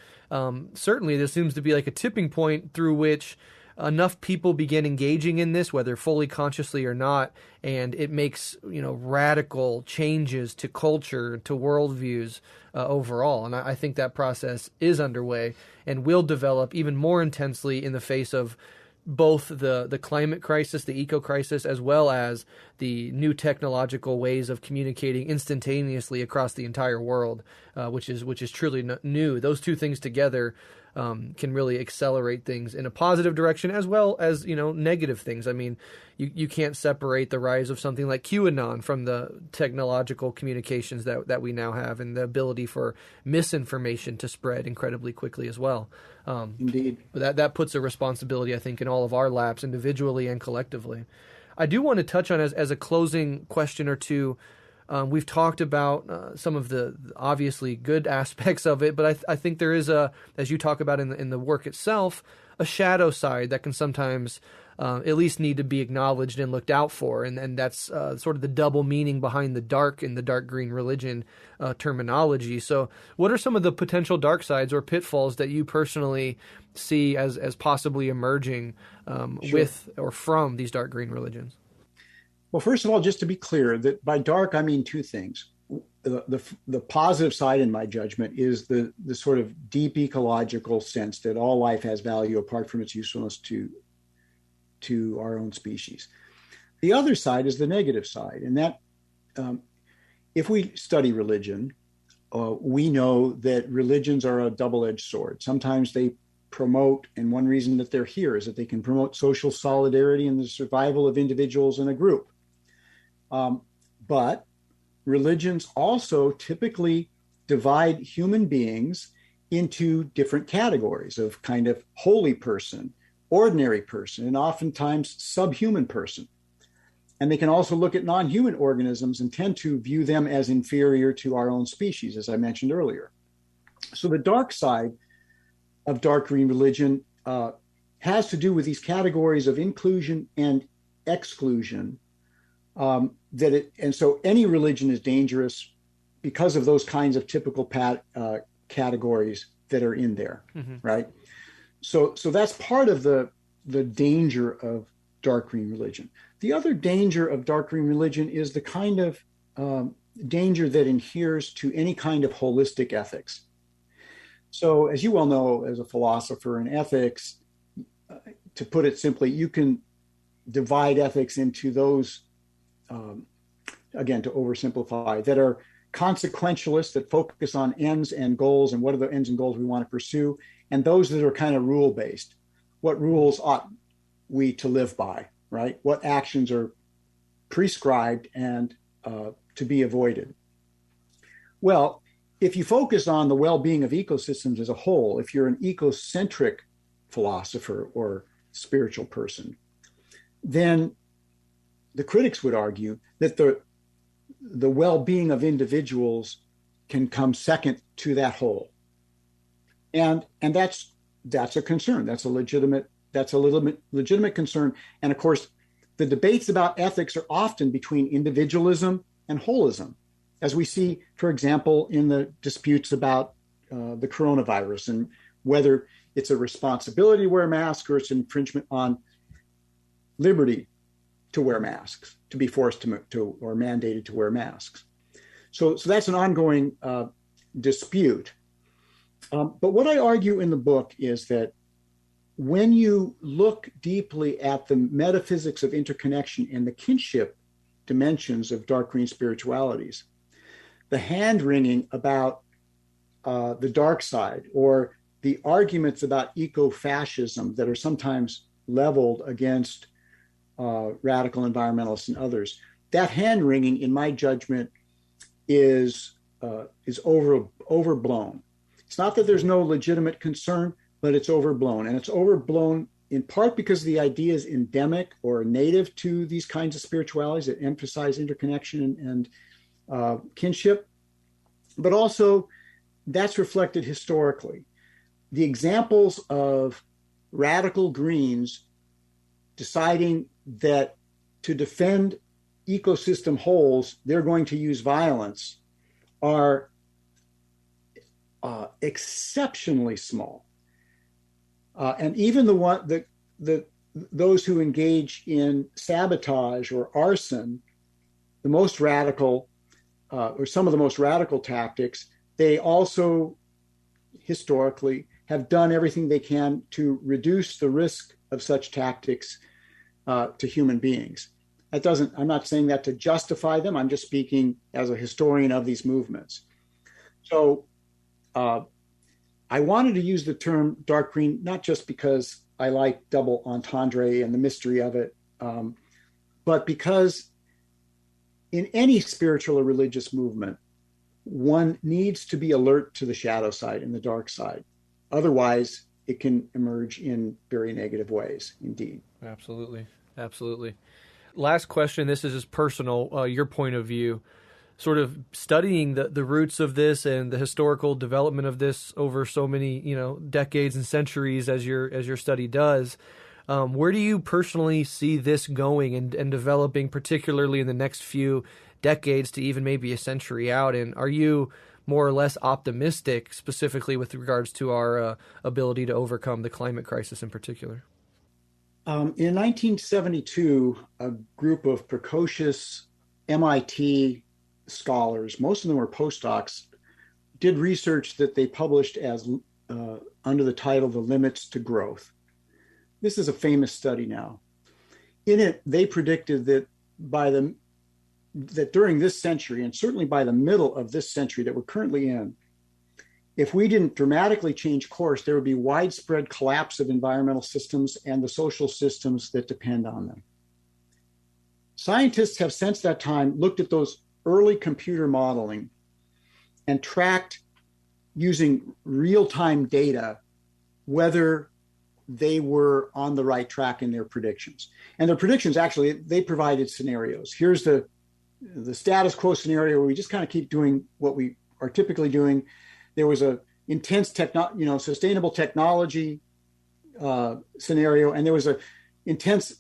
Certainly there seems to be like a tipping point through which enough people begin engaging in this, whether fully consciously or not, and it makes radical changes to culture, to worldviews overall. And I think that process is underway and will develop even more intensely in the face of both the climate crisis, the eco crisis, as well as the new technological ways of communicating instantaneously across the entire world, which is truly new. Those two things together can really accelerate things in a positive direction as well as, negative things. I mean, you can't separate the rise of something like QAnon from the technological communications that we now have and the ability for misinformation to spread incredibly quickly as well. Indeed. But that puts a responsibility, I think, in all of our laps individually and collectively. I do want to touch on, as a closing question or two, we've talked about some of the obviously good aspects of it, but I think there is as you talk about in the work itself, a shadow side that can sometimes at least need to be acknowledged and looked out for. And that's sort of the double meaning behind the dark in the dark green religion terminology. So what are some of the potential dark sides or pitfalls that you personally see as possibly emerging with or from these dark green religions? Well, first of all, just to be clear, that by dark, I mean two things. The positive side, in my judgment, is the sort of deep ecological sense that all life has value apart from its usefulness to our own species. The other side is the negative side, and that if we study religion, we know that religions are a double-edged sword. Sometimes they promote, and one reason that they're here is that they can promote social solidarity and the survival of individuals in a group. But religions also typically divide human beings into different categories of kind of holy person, ordinary person, and oftentimes subhuman person. And they can also look at non-human organisms and tend to view them as inferior to our own species, as I mentioned earlier. So the dark side of dark green religion has to do with these categories of inclusion and exclusion. And so any religion is dangerous because of those kinds of typical categories that are in there, right? So that's part of the danger of dark green religion. The other danger of dark green religion is the kind of danger that adheres to any kind of holistic ethics. So as you well know, as a philosopher in ethics, to put it simply, you can divide ethics into those, again, to oversimplify, that are consequentialist, that focus on ends and goals and what are the ends and goals we want to pursue, and those that are kind of rule-based. What rules ought we to live by, right? What actions are prescribed and to be avoided? Well, if you focus on the well-being of ecosystems as a whole, if you're an ecocentric philosopher or spiritual person, then the critics would argue that the well-being of individuals can come second to that whole. And that's a concern. That's a legitimate concern. And of course, the debates about ethics are often between individualism and holism, as we see, for example, in the disputes about the coronavirus and whether it's a responsibility to wear masks or it's infringement on liberty to wear masks, to be forced to or mandated to wear masks. So that's an ongoing dispute. But what I argue in the book is that when you look deeply at the metaphysics of interconnection and the kinship dimensions of dark green spiritualities, the hand-wringing about the dark side or the arguments about eco-fascism that are sometimes leveled against radical environmentalists and others, that hand-wringing, in my judgment, is overblown. It's not that there's no legitimate concern, but it's overblown. And it's overblown in part because the idea is endemic or native to these kinds of spiritualities that emphasize interconnection and kinship. But also, that's reflected historically. The examples of radical greens deciding that to defend ecosystem wholes, they're going to use violence are exceptionally small. And even those who engage in sabotage or arson, the most radical, or some of the most radical tactics, they also historically have done everything they can to reduce the risk of such tactics to human beings. I'm not saying that to justify them. I'm just speaking as a historian of these movements. So I wanted to use the term dark green, not just because I like double entendre and the mystery of it, but because in any spiritual or religious movement, one needs to be alert to the shadow side and the dark side. Otherwise, it can emerge in very negative ways, indeed. Absolutely. Absolutely. Last question. This is just personal, your point of view. sort of studying the roots of this and the historical development of this over so many, decades and centuries as your study does. Where do you personally see this going and developing, particularly in the next few decades to even maybe a century out? And are you more or less optimistic, specifically with regards to our ability to overcome the climate crisis in particular? In 1972, a group of precocious MIT scholars, most of them were postdocs, did research that they published as under the title "The Limits to Growth." This is a famous study now. In it, they predicted that that during this century, and certainly by the middle of this century that we're currently in, if we didn't dramatically change course, there would be widespread collapse of environmental systems and the social systems that depend on them. Scientists have since that time looked at those early computer modeling and tracked using real-time data whether they were on the right track in their predictions. And their predictions, actually, they provided scenarios. Here's the status quo scenario where we just kind of keep doing what we are typically doing. There was a intense sustainable technology scenario, and there was a intense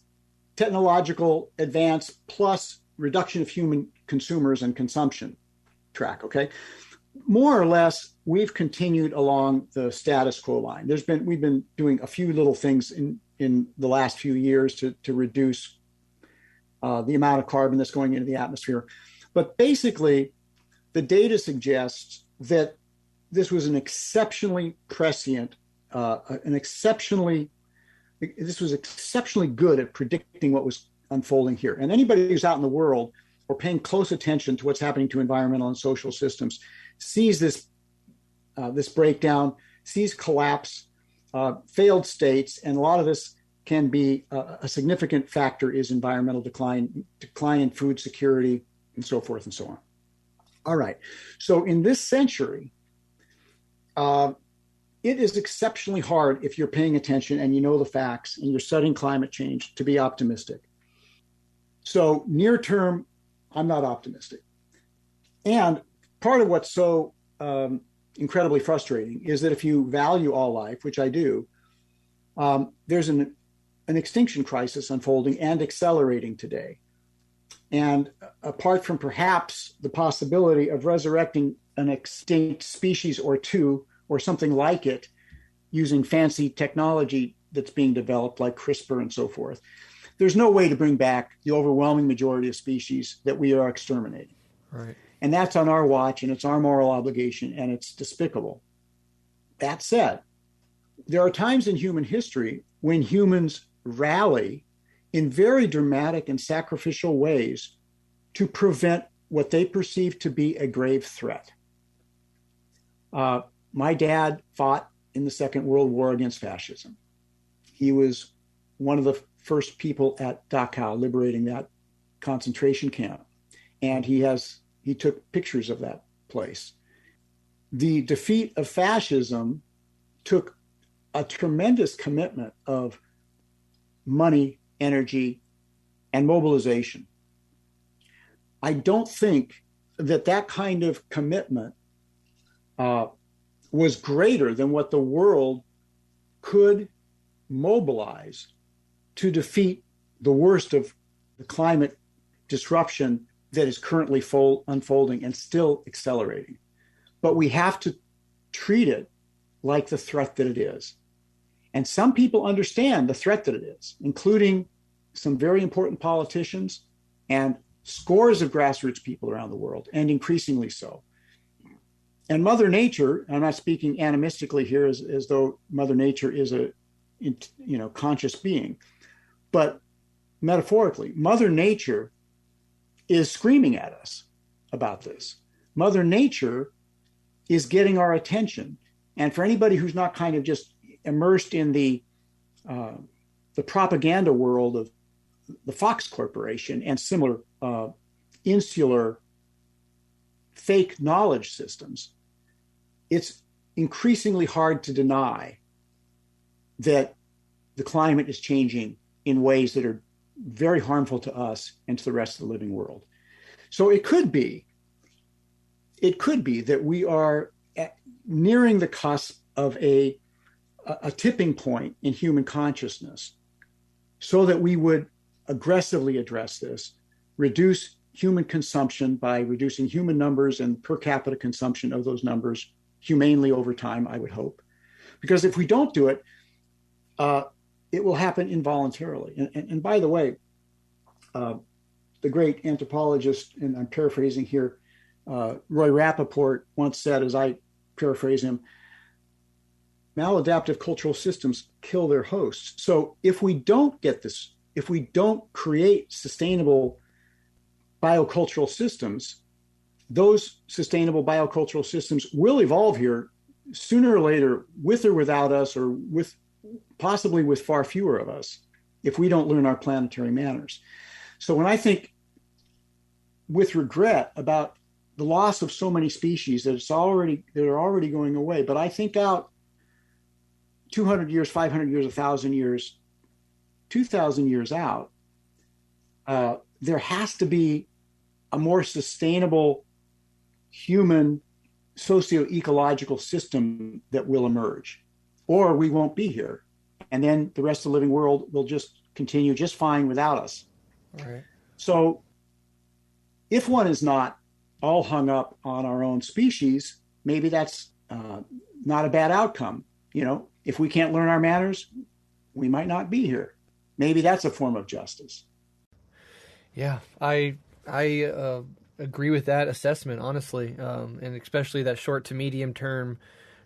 technological advance plus reduction of human consumers and consumption track. Okay, more or less, we've continued along the status quo line. We've been doing a few little things in the last few years to reduce the amount of carbon that's going into the atmosphere, but basically, the data suggests that this was an exceptionally prescient, this was exceptionally good at predicting what was unfolding here. And anybody who's out in the world or paying close attention to what's happening to environmental and social systems sees this breakdown, sees collapse, failed states, and a lot of this can be a significant factor is environmental decline in food security, and so forth and so on. All right. So in this century, it is exceptionally hard if you're paying attention and you know the facts and you're studying climate change to be optimistic. So near term, I'm not optimistic. And part of what's so incredibly frustrating is that if you value all life, which I do, there's an extinction crisis unfolding and accelerating today. And apart from perhaps the possibility of resurrecting an extinct species or two, or something like it, using fancy technology that's being developed like CRISPR and so forth, there's no way to bring back the overwhelming majority of species that we are exterminating. Right. And that's on our watch, and it's our moral obligation, and it's despicable. That said, there are times in human history when humans rally in very dramatic and sacrificial ways to prevent what they perceive to be a grave threat. My dad fought in the Second World War against fascism. He was one of the first people at Dachau liberating that concentration camp. And he took pictures of that place. The defeat of fascism took a tremendous commitment of money, energy, and mobilization. I don't think that kind of commitment was greater than what the world could mobilize to defeat the worst of the climate disruption that is currently unfolding and still accelerating. But we have to treat it like the threat that it is. And some people understand the threat that it is, including some very important politicians and scores of grassroots people around the world, and increasingly so. And Mother Nature, I'm not speaking animistically here as though Mother Nature is a conscious being, but metaphorically, Mother Nature is screaming at us about this. Mother Nature is getting our attention. And for anybody who's not kind of just immersed in the propaganda world of the Fox Corporation and similar insular fake knowledge systems, it's increasingly hard to deny that the climate is changing in ways that are very harmful to us and to the rest of the living world. So it could be it could be that we are nearing the cusp of a tipping point in human consciousness, so that we would aggressively address this, reduce human consumption by reducing human numbers and per capita consumption of those numbers humanely over time, I would hope. Because if we don't do it, it will happen involuntarily. And by the way, the great anthropologist, and I'm paraphrasing here, Roy Rappaport once said, as I paraphrase him, maladaptive cultural systems kill their hosts. So if we don't get this, if we don't create sustainable biocultural systems, those sustainable biocultural systems will evolve here sooner or later, with or without us, or with possibly with far fewer of us, if we don't learn our planetary manners. So when I think with regret about the loss of so many species that are already going away, but I think out 200 years, 500 years, 1,000 years, 2,000 years out, there has to be a more sustainable human socio-ecological system that will emerge, or we won't be here. And then the rest of the living world will just continue just fine without us. All right. So if one is not all hung up on our own species, maybe that's not a bad outcome. You know, if we can't learn our manners, we might not be here. Maybe that's a form of justice. Yeah, I agree with that assessment, honestly, and especially that short to medium term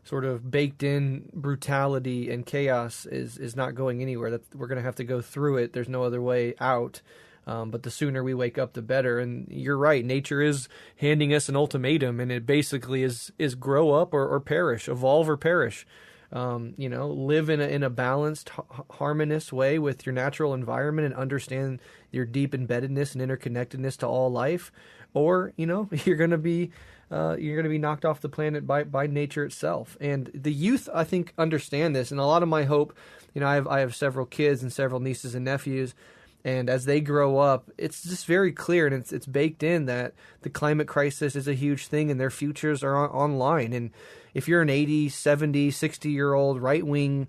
sort of baked in brutality and chaos is not going anywhere. That we're going to have to go through it. There's no other way out. But the sooner we wake up, the better. And you're right. Nature is handing us an ultimatum, and it basically is grow up or perish, evolve or perish. Live in a balanced, harmonious way with your natural environment and understand your deep embeddedness and interconnectedness to all life, or you're going to be knocked off the planet by nature itself. And the youth, I think, understand this. And a lot of my hope, I have several kids and several nieces and nephews. And as they grow up, it's just very clear, and it's baked in that the climate crisis is a huge thing and their futures are online. And if you're an 80, 70, 60-year-old right-wing,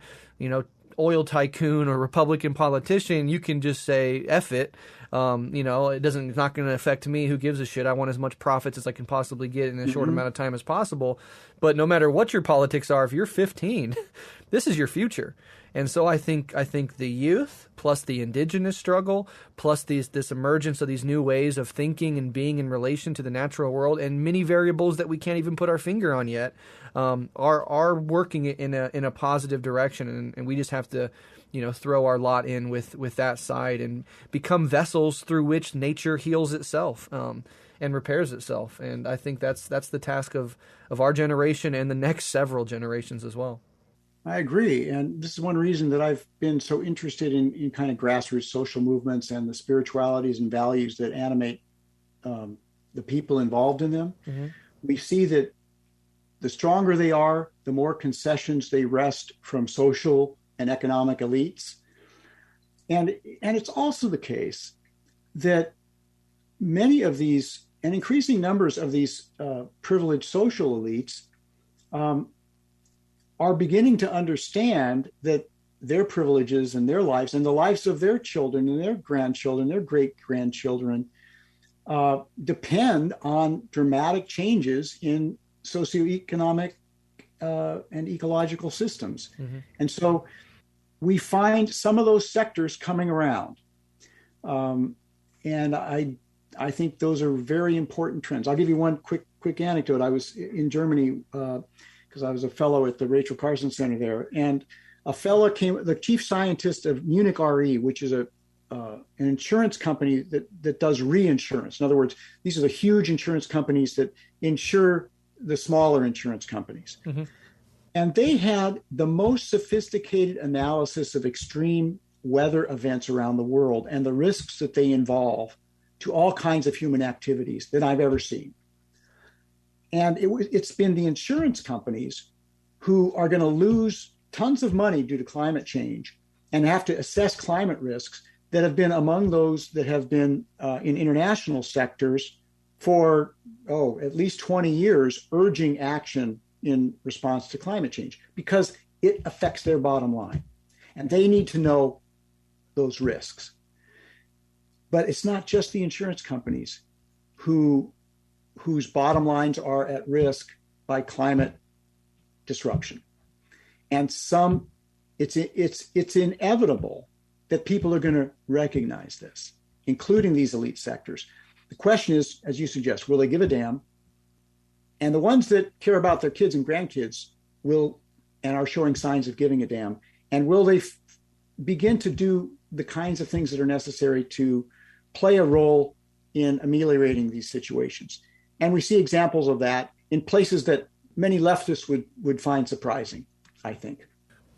oil tycoon or Republican politician, you can just say, F it. It's not going to affect me. Who gives a shit? I want as much profits as I can possibly get in a short amount of time as possible. But no matter what your politics are, if you're 15, this is your future. And so I think the youth, plus the indigenous struggle, plus this emergence of these new ways of thinking and being in relation to the natural world, and many variables that we can't even put our finger on yet, are working in a positive direction, and we just have to throw our lot in with that side and become vessels through which nature heals itself and repairs itself. And I think that's the task of our generation and the next several generations as well. I agree. And this is one reason that I've been so interested in kind of grassroots social movements and the spiritualities and values that animate the people involved in them. Mm-hmm. We see that the stronger they are, the more concessions they wrest from social and economic elites. And it's also the case that many of these, and increasing numbers of these privileged social elites, are beginning to understand that their privileges and their lives and the lives of their children and their grandchildren, their great-grandchildren, depend on dramatic changes in socioeconomic and ecological systems. Mm-hmm. And so we find some of those sectors coming around. And I think those are very important trends. I'll give you one quick anecdote. I was in Germany because I was a fellow at the Rachel Carson Center there. And a fellow came, the chief scientist of Munich Re, which is an insurance company that does reinsurance. In other words, these are the huge insurance companies that insure the smaller insurance companies. Mm-hmm. And they had the most sophisticated analysis of extreme weather events around the world and the risks that they involve to all kinds of human activities that I've ever seen. And it's been the insurance companies who are going to lose tons of money due to climate change and have to assess climate risks that have been among those that have been in international sectors for, at least 20 years urging action in response to climate change because it affects their bottom line. And they need to know those risks. But it's not just the insurance companies whose bottom lines are at risk by climate disruption. And it's inevitable that people are going to recognize this, including these elite sectors. The question is, as you suggest, will they give a damn? And the ones that care about their kids and grandkids will and are showing signs of giving a damn. And will they begin to do the kinds of things that are necessary to play a role in ameliorating these situations? And we see examples of that in places that many leftists would find surprising, I think.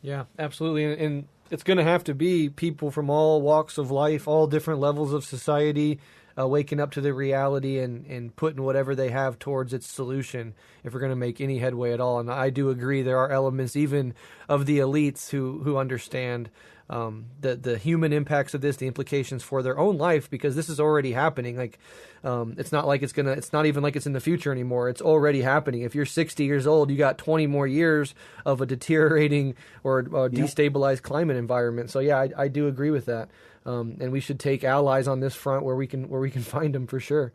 Yeah, absolutely. And it's going to have to be people from all walks of life, all different levels of society, waking up to the reality and putting whatever they have towards its solution if we're going to make any headway at all. And I do agree there are elements even of the elites who understand the human impacts of this, the implications for their own life, because this is already happening. Like, it's not like it's not even like it's in the future anymore. It's already happening. If you're 60 years old, you got 20 more years of a deteriorating or destabilized climate environment. So yeah, I do agree with that. And we should take allies on this front where we can find them for sure.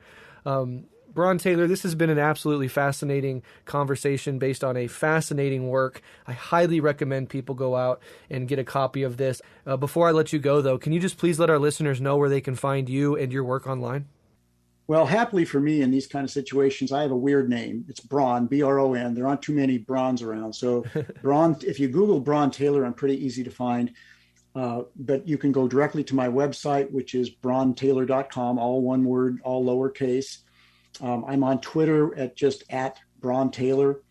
Bron Taylor, this has been an absolutely fascinating conversation based on a fascinating work. I highly recommend people go out and get a copy of this. Before I let you go, though, can you just please let our listeners know where they can find you and your work online? Well, happily for me in these kind of situations, I have a weird name. It's Bron, B-R-O-N. There aren't too many Brons around. So Bron, if you Google Bron Taylor, I'm pretty easy to find. But you can go directly to my website, which is brontaylor.com, all one word, all lowercase. I'm on Twitter at Bron Taylor.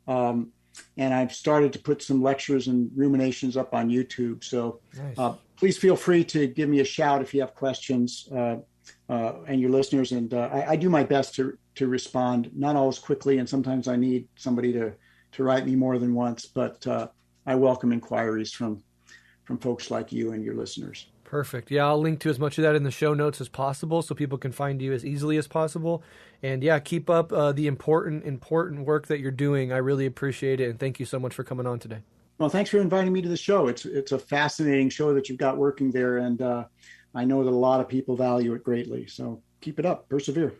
And I've started to put some lectures and ruminations up on YouTube. So nice. Please feel free to give me a shout if you have questions and your listeners. And I do my best to respond, not always quickly. And sometimes I need somebody to write me more than once. But I welcome inquiries from folks like you and your listeners. Perfect. Yeah, I'll link to as much of that in the show notes as possible so people can find you as easily as possible. And yeah, keep up the important work that you're doing. I really appreciate it. And thank you so much for coming on today. Well, thanks for inviting me to the show. It's a fascinating show that you've got working there. And I know that a lot of people value it greatly. So keep it up. Persevere.